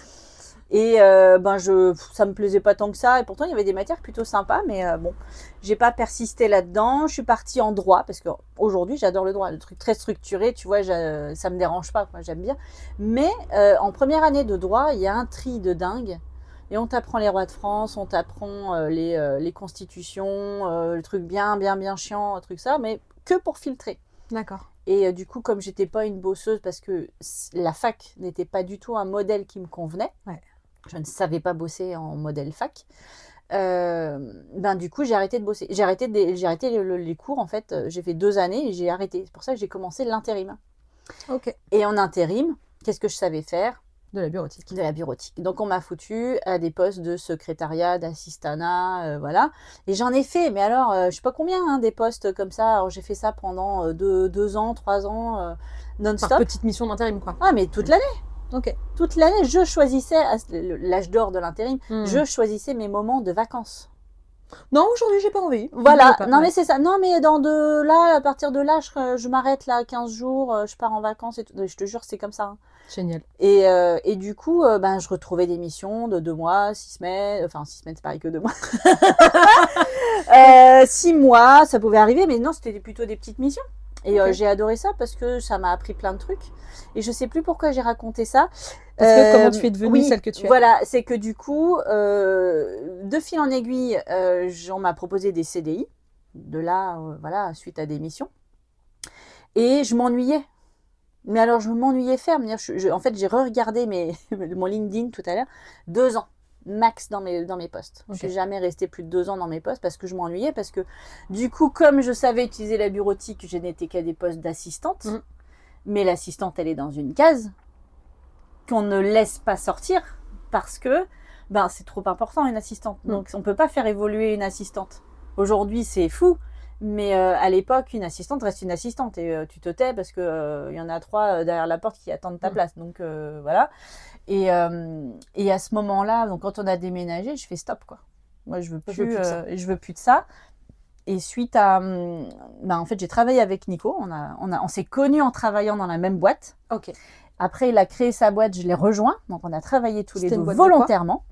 Et ça me plaisait pas tant que ça. Et pourtant, il y avait des matières plutôt sympas, mais bon, j'ai pas persisté là-dedans. Je suis partie en droit, parce qu'aujourd'hui, j'adore le droit. Le truc très structuré, tu vois, ça me dérange pas, quoi, j'aime bien. Mais en première année de droit, il y a un tri de dingue. Et on t'apprend les rois de France, on t'apprend les constitutions, le truc bien chiant, un truc ça, mais que pour filtrer. D'accord. Et du coup, comme j'étais pas une bosseuse, parce que la fac n'était pas du tout un modèle qui me convenait, je ne savais pas bosser en modèle fac, du coup, j'ai arrêté de bosser. J'ai arrêté les cours, en fait. J'ai fait 2 années et j'ai arrêté. C'est pour ça que j'ai commencé l'intérim. Ok. Et en intérim, qu'est-ce que je savais faire ? De la bureautique. De la bureautique. Donc, on m'a foutu à des postes de secrétariat, d'assistanat, voilà. Et j'en ai fait, mais alors, je sais pas combien, des postes comme ça. Alors, j'ai fait ça pendant 2 ans, 3 ans, non-stop. Par petite mission d'intérim, quoi. Ah, mais toute l'année. Ok. Toute l'année, je choisissais, à l'âge d'or de l'intérim, je choisissais mes moments de vacances. Non, aujourd'hui, j'ai pas envie. Voilà, non mais c'est ça. Non mais à partir de là, je m'arrête là 15 jours, je pars en vacances et tout. Je te jure, c'est comme ça. Hein. Génial. Et du coup, je retrouvais des missions de 2 mois, 6 semaines, enfin 6 semaines c'est pareil que 2 mois. 6 mois, ça pouvait arriver, mais non, c'était plutôt des petites missions. Et j'ai adoré ça parce que ça m'a appris plein de trucs. Et je sais plus pourquoi j'ai raconté ça. Parce que comment tu es devenue celle que tu es. Voilà, c'est que du coup, de fil en aiguille, on m'a proposé des CDI. De là, voilà, suite à des missions. Et je m'ennuyais. Mais alors, je m'ennuyais ferme. En fait, j'ai re-regardé mon LinkedIn tout à l'heure. 2 ans max dans mes postes. Okay. Je suis jamais restée plus de 2 ans dans mes postes parce que je m'ennuyais. Parce que du coup, comme je savais utiliser la bureautique, je n'étais qu'à des postes d'assistante. Mais l'assistante, elle est dans une case qu'on ne laisse pas sortir parce que c'est trop important une assistante. Donc, on ne peut pas faire évoluer une assistante. Aujourd'hui, c'est fou. Mais à l'époque, une assistante reste une assistante et tu te tais parce que y en a 3 derrière la porte qui attendent ta place. Donc voilà. Et à ce moment-là, donc quand on a déménagé, je fais stop quoi. Moi, je veux plus de ça. Et suite à, en fait, j'ai travaillé avec Nico. On s'est connus en travaillant dans la même boîte. Ok. Après, il a créé sa boîte, je l'ai rejoint. Donc on a travaillé tous les deux volontairement.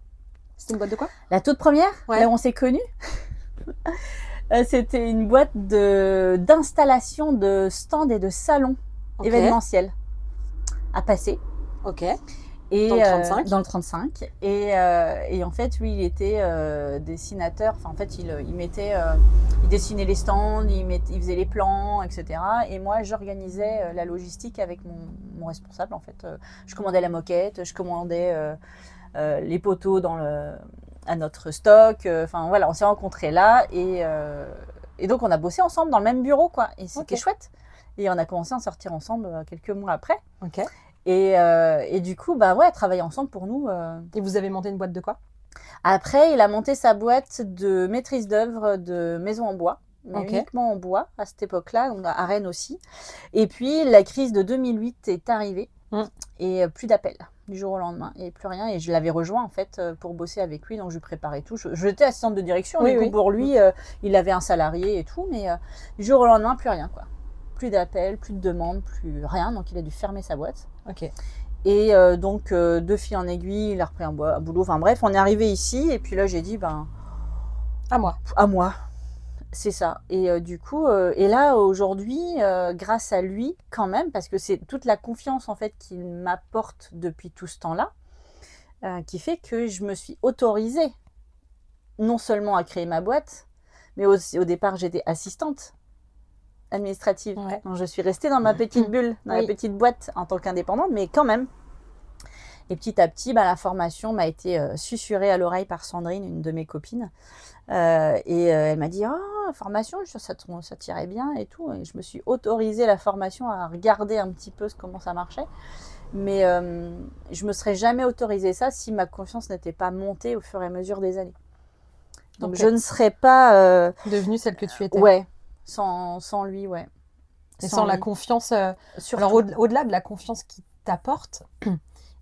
C'était une boîte de quoi ? La toute première, là où on s'est connus. C'était une boîte d'installation de stands et de salons événementiels à passer. Ok. Et, dans le 35. Dans le 35. Et en fait, lui, il était dessinateur. Enfin, en fait, il dessinait les stands, il faisait les plans, etc. Et moi, j'organisais la logistique avec mon responsable. En fait, je commandais la moquette, je commandais les poteaux à notre stock. Enfin, voilà, on s'est rencontrés là. Et donc, on a bossé ensemble dans le même bureau, quoi. Et c'était chouette. Et on a commencé à en sortir ensemble quelques mois après. Ok. Et du coup, bah ouais, travailler ensemble pour nous. Et vous avez monté une boîte de quoi? Après, il a monté sa boîte de maîtrise d'œuvre de maison en bois, mais Ok. uniquement en bois à cette époque-là, donc à Rennes aussi. Et puis, la crise de 2008 est arrivée et plus d'appels du jour au lendemain et plus rien. Et je l'avais rejoint en fait pour bosser avec lui, donc je lui préparais tout. J'étais assistante de direction, Oui, du coup, oui. pour lui, il avait un salarié et tout, mais du jour au lendemain, plus rien quoi. Plus d'appels, plus de demandes, plus rien. Donc, il a dû fermer sa boîte. Ok. Et donc, de fil en aiguille, il a repris un boulot. Enfin bref, on est arrivé ici. Et puis là, j'ai dit, ben, À moi. à moi. C'est ça. Et du coup, et là, aujourd'hui, grâce à lui, quand même, parce que c'est toute la confiance, en fait, qu'il m'apporte depuis tout ce temps-là, qui fait que je me suis autorisée, non seulement à créer ma boîte, mais aussi, au départ, j'étais assistante administrative. Ouais. Donc, je suis restée dans ma petite bulle, dans Oui. la petite boîte en tant qu'indépendante, mais quand même. Et petit à petit, bah, la formation m'a été susurrée à l'oreille par Sandrine, une de mes copines. Elle m'a dit, oh, formation, ça t'irait bien et tout. Et je me suis autorisée la formation à regarder un petit peu comment ça marchait. Mais je me serais jamais autorisée ça si ma confiance n'était pas montée au fur et à mesure des années. Donc Ok. je ne serais pas... Devenue celle que tu étais. ouais, sans lui, ouais. Et sans la lui. confiance. Surtout. Alors, au-delà de la confiance qu'il t'apporte,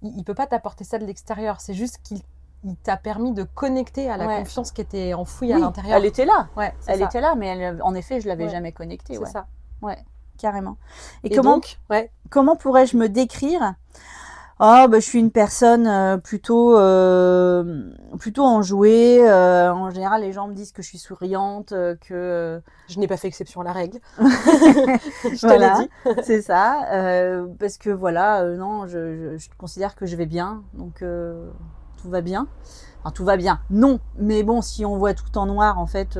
il peut pas t'apporter ça de l'extérieur. C'est juste qu'il t'a permis de connecter à la Ouais. confiance qui était enfouie à Oui, l'intérieur. elle était là. Ouais, c'est Elle ça. était là, mais en effet, je l'avais Ouais. jamais connectée. C'est Ouais. ça. Ouais, carrément. Et, Et comment, donc, ouais. comment pourrais-je me décrire? Oh, bah, je suis une personne plutôt enjouée. En général, les gens me disent que je suis souriante, que Je n'ai pas fait exception à la règle. Je te voilà, l'ai dit. c'est ça. Parce que voilà, non, je considère que je vais bien, donc tout va bien. Enfin, tout va bien. Non, mais bon, si on voit tout en noir, en fait,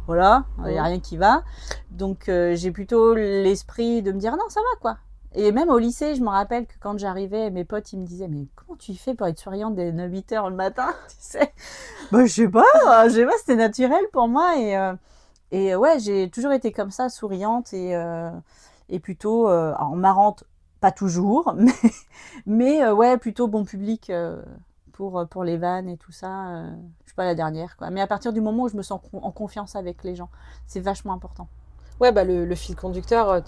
voilà, il n'y a rien qui va. Donc j'ai plutôt l'esprit de me dire non, ça va quoi. Et même au lycée, je me rappelle que quand j'arrivais, mes potes, ils me disaient, mais comment tu fais pour être souriante dès 9-8 heures le matin, tu sais? Bah, je sais pas, c'était naturel pour moi. Et ouais, j'ai toujours été comme ça, souriante et plutôt, alors marrante, pas toujours, mais ouais, plutôt bon public pour les vannes et tout ça. Je suis pas la dernière, quoi. Mais à partir du moment où je me sens en confiance avec les gens, c'est vachement important. Ouais, bah le fil conducteur,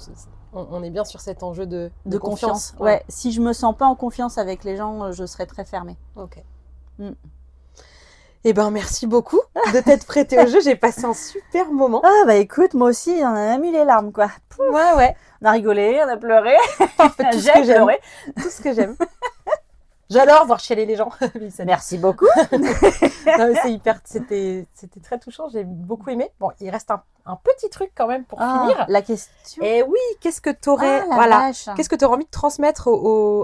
on est bien sur cet enjeu de confiance. Ouais. Si je me sens pas en confiance avec les gens, je serais très fermée. Ok. Mm. Eh ben, merci beaucoup de t'être prêtée au jeu. J'ai passé un super moment. Ah bah écoute, moi aussi, on a même eu les larmes, quoi. Ouais, ouais. On a rigolé, on a pleuré. Tout ce J'ai que j'aime. pleuré. Tout ce que j'aime. J'adore voir chialer les gens. Merci beaucoup. Non, mais c'était très touchant. J'ai beaucoup aimé. Bon, il reste un petit truc quand même pour finir. La question. Et oui, qu'est-ce que tu aurais, Ah, la vache. qu'est-ce que tu aurais envie de transmettre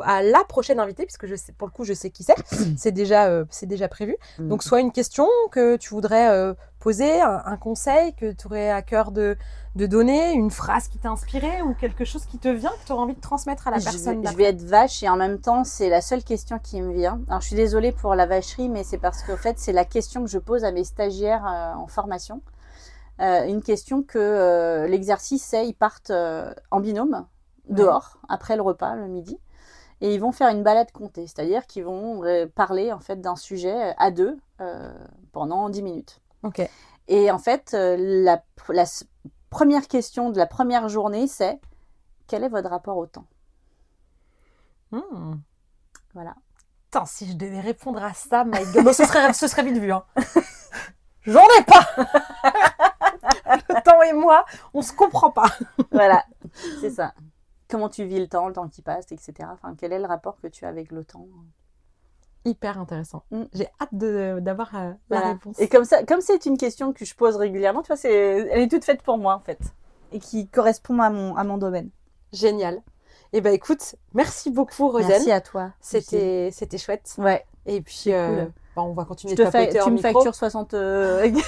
à la prochaine invitée, puisque je sais, pour le coup, je sais qui c'est. C'est déjà prévu. Donc, soit une question que tu voudrais poser, un conseil que tu aurais à cœur de donner, une phrase qui t'a inspiré ou quelque chose qui te vient, que tu aurais envie de transmettre à la personne. Je vais être vache et en même temps, c'est la seule question qui me vient. Alors, je suis désolée pour la vacherie, mais c'est parce qu'en fait, c'est la question que je pose à mes stagiaires en formation. Une question que l'exercice, c'est ils partent en binôme, dehors, après le repas, le midi, et ils vont faire une balade comptée, c'est-à-dire qu'ils vont parler en fait d'un sujet à deux pendant 10 minutes. Ok. Et en fait, la première question de la première journée, c'est quel est votre rapport au temps? Voilà. Putain, si je devais répondre à ça, my God. Bon, ce serait vite vu. Hein. J'en ai pas. Le temps et moi, on se comprend pas. Voilà, c'est ça. Comment tu vis le temps qui passe, etc. Enfin, quel est le rapport que tu as avec le temps? Hyper intéressant. J'ai hâte d'avoir la Voilà. réponse. Et comme c'est une question que je pose régulièrement, tu vois, elle est toute faite pour moi en fait, et qui correspond à mon domaine. Génial. Eh ben écoute, merci beaucoup Rosen. Merci à toi. C'était chouette. Ouais. Et puis cool. on va continuer Tu de papoter me micro. factures 60 une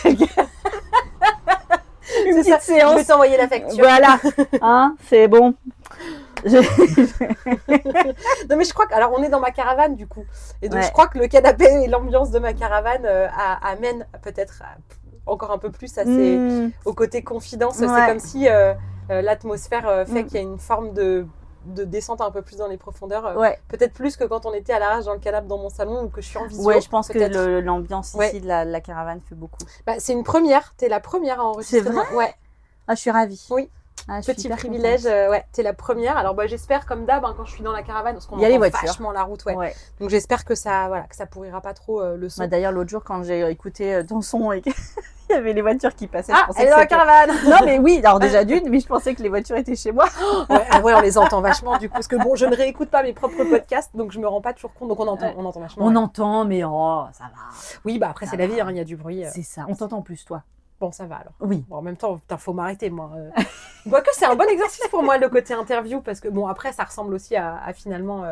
C'est petite ça. séance. Je vais t'envoyer la facture. Voilà, hein, c'est bon. Non mais je crois que alors on est dans ma caravane du coup et donc Ouais. je crois que le canapé et l'ambiance de ma caravane amènent peut-être encore un peu plus à au côté confidence. Ouais. C'est comme si l'atmosphère fait qu'il y a une forme de descente un peu plus dans les profondeurs. Ouais. Peut-être plus que quand on était à l'arrache dans le canapé dans mon salon ou que je suis en visio. Ouais, je pense que peut-être. l'ambiance Ouais. ici de la caravane fait beaucoup. Bah, c'est une première. T'es la première à enregistrer. C'est vrai Ouais. Ah, je suis ravie. Oui. Ah, je suis Petit hyper privilège. contente. Ouais, t'es la première. Alors, bah, j'espère, comme d'hab, quand je suis dans la caravane, parce qu'on Il y a les entend voitures. vachement la route. Ouais. Ouais. Donc, j'espère que ça pourrira pas trop le son. Bah, d'ailleurs, l'autre jour, quand j'ai écouté ton son et qu'il y avait les voitures qui passaient, je Ah, pensais elle est que dans la c'était- caravane. Non, mais oui, alors déjà d'une, mais je pensais que les voitures étaient chez moi. Ouais, on les entend vachement du coup. Parce que bon, je ne réécoute pas mes propres podcasts, donc je me rends pas toujours compte. Donc on entend, Ouais. on entend vachement. On ouais. entend, mais oh, ça va. Oui, bah après Ça c'est la va. vie, il y a du bruit. C'est ça. On t'entend plus, toi. Bon, ça va alors. Oui. Bon, en même temps, putain, faut m'arrêter moi. Quoique c'est un bon exercice pour moi le côté interview parce que bon après ça ressemble aussi à finalement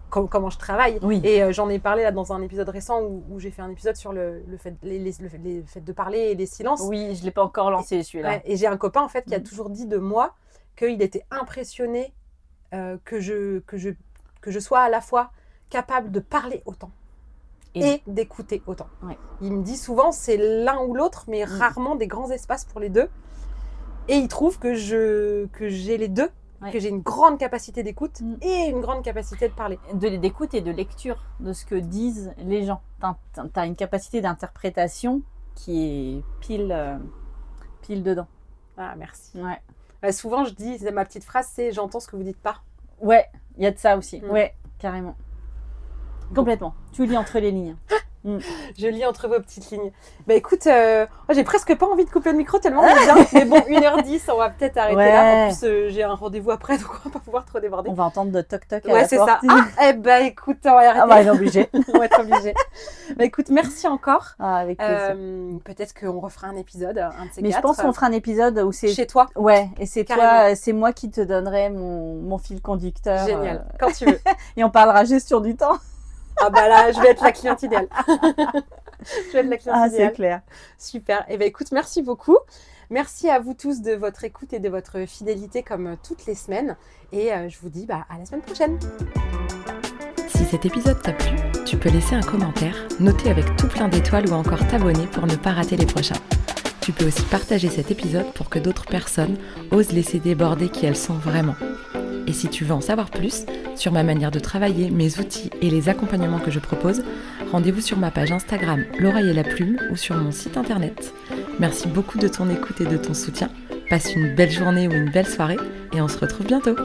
comment je travaille. Oui. Et j'en ai parlé là dans un épisode récent où j'ai fait un épisode sur le fait les faits de parler et les silences. Oui, je l'ai pas encore lancé celui-là. Ouais, et j'ai un copain en fait qui a toujours dit de moi qu'il était impressionné que je sois à la fois capable de parler autant et d'écouter autant. Ouais. Il me dit souvent c'est l'un ou l'autre, mais rarement des grands espaces pour les deux. Et il trouve que j'ai les deux, Ouais. que j'ai une grande capacité d'écoute et une grande capacité de parler. D'écoute et de lecture de ce que disent les gens. T'as une capacité d'interprétation qui est pile dedans. Ah merci. Ouais. Bah, souvent je dis, ma petite phrase c'est j'entends ce que vous dites pas. Ouais, il y a de ça aussi. Mm. Ouais, carrément. Complètement. Tu lis entre les lignes. Je lis entre vos petites lignes. Bah écoute, j'ai presque pas envie de couper le micro tellement on est bien. Mais bon, 1h10, on va peut-être arrêter Ouais. là. En plus, j'ai un rendez-vous après, donc on va pas pouvoir trop déborder. On va entendre de toc-toc à Ouais, la c'est porte. ça. Ah, eh ben écoute, on va y arrêter. Ah bah, il est obligé. On va être obligé. Bah écoute, merci encore. Ah, avec plaisir. Peut-être qu'on refera un épisode, un de ces Mais je quatre. pense qu'on fera un épisode où c'est... Chez toi. Ouais, et c'est Carrément. toi, c'est moi qui te donnerai mon fil conducteur. Génial. Quand tu veux. Et on parlera gestion du temps. Ah bah là, je vais être la cliente idéale. Je vais être la cliente Ah, idéale. c'est clair. Super. Et ben écoute, merci beaucoup. Merci à vous tous de votre écoute et de votre fidélité comme toutes les semaines. Et je vous dis à la semaine prochaine. Si cet épisode t'a plu, tu peux laisser un commentaire, noter avec tout plein d'étoiles ou encore t'abonner pour ne pas rater les prochains. Tu peux aussi partager cet épisode pour que d'autres personnes osent laisser déborder qui elles sont vraiment. Et si tu veux en savoir plus sur ma manière de travailler, mes outils et les accompagnements que je propose, rendez-vous sur ma page Instagram L'Oreille et la Plume ou sur mon site internet. Merci beaucoup de ton écoute et de ton soutien. Passe une belle journée ou une belle soirée et on se retrouve bientôt.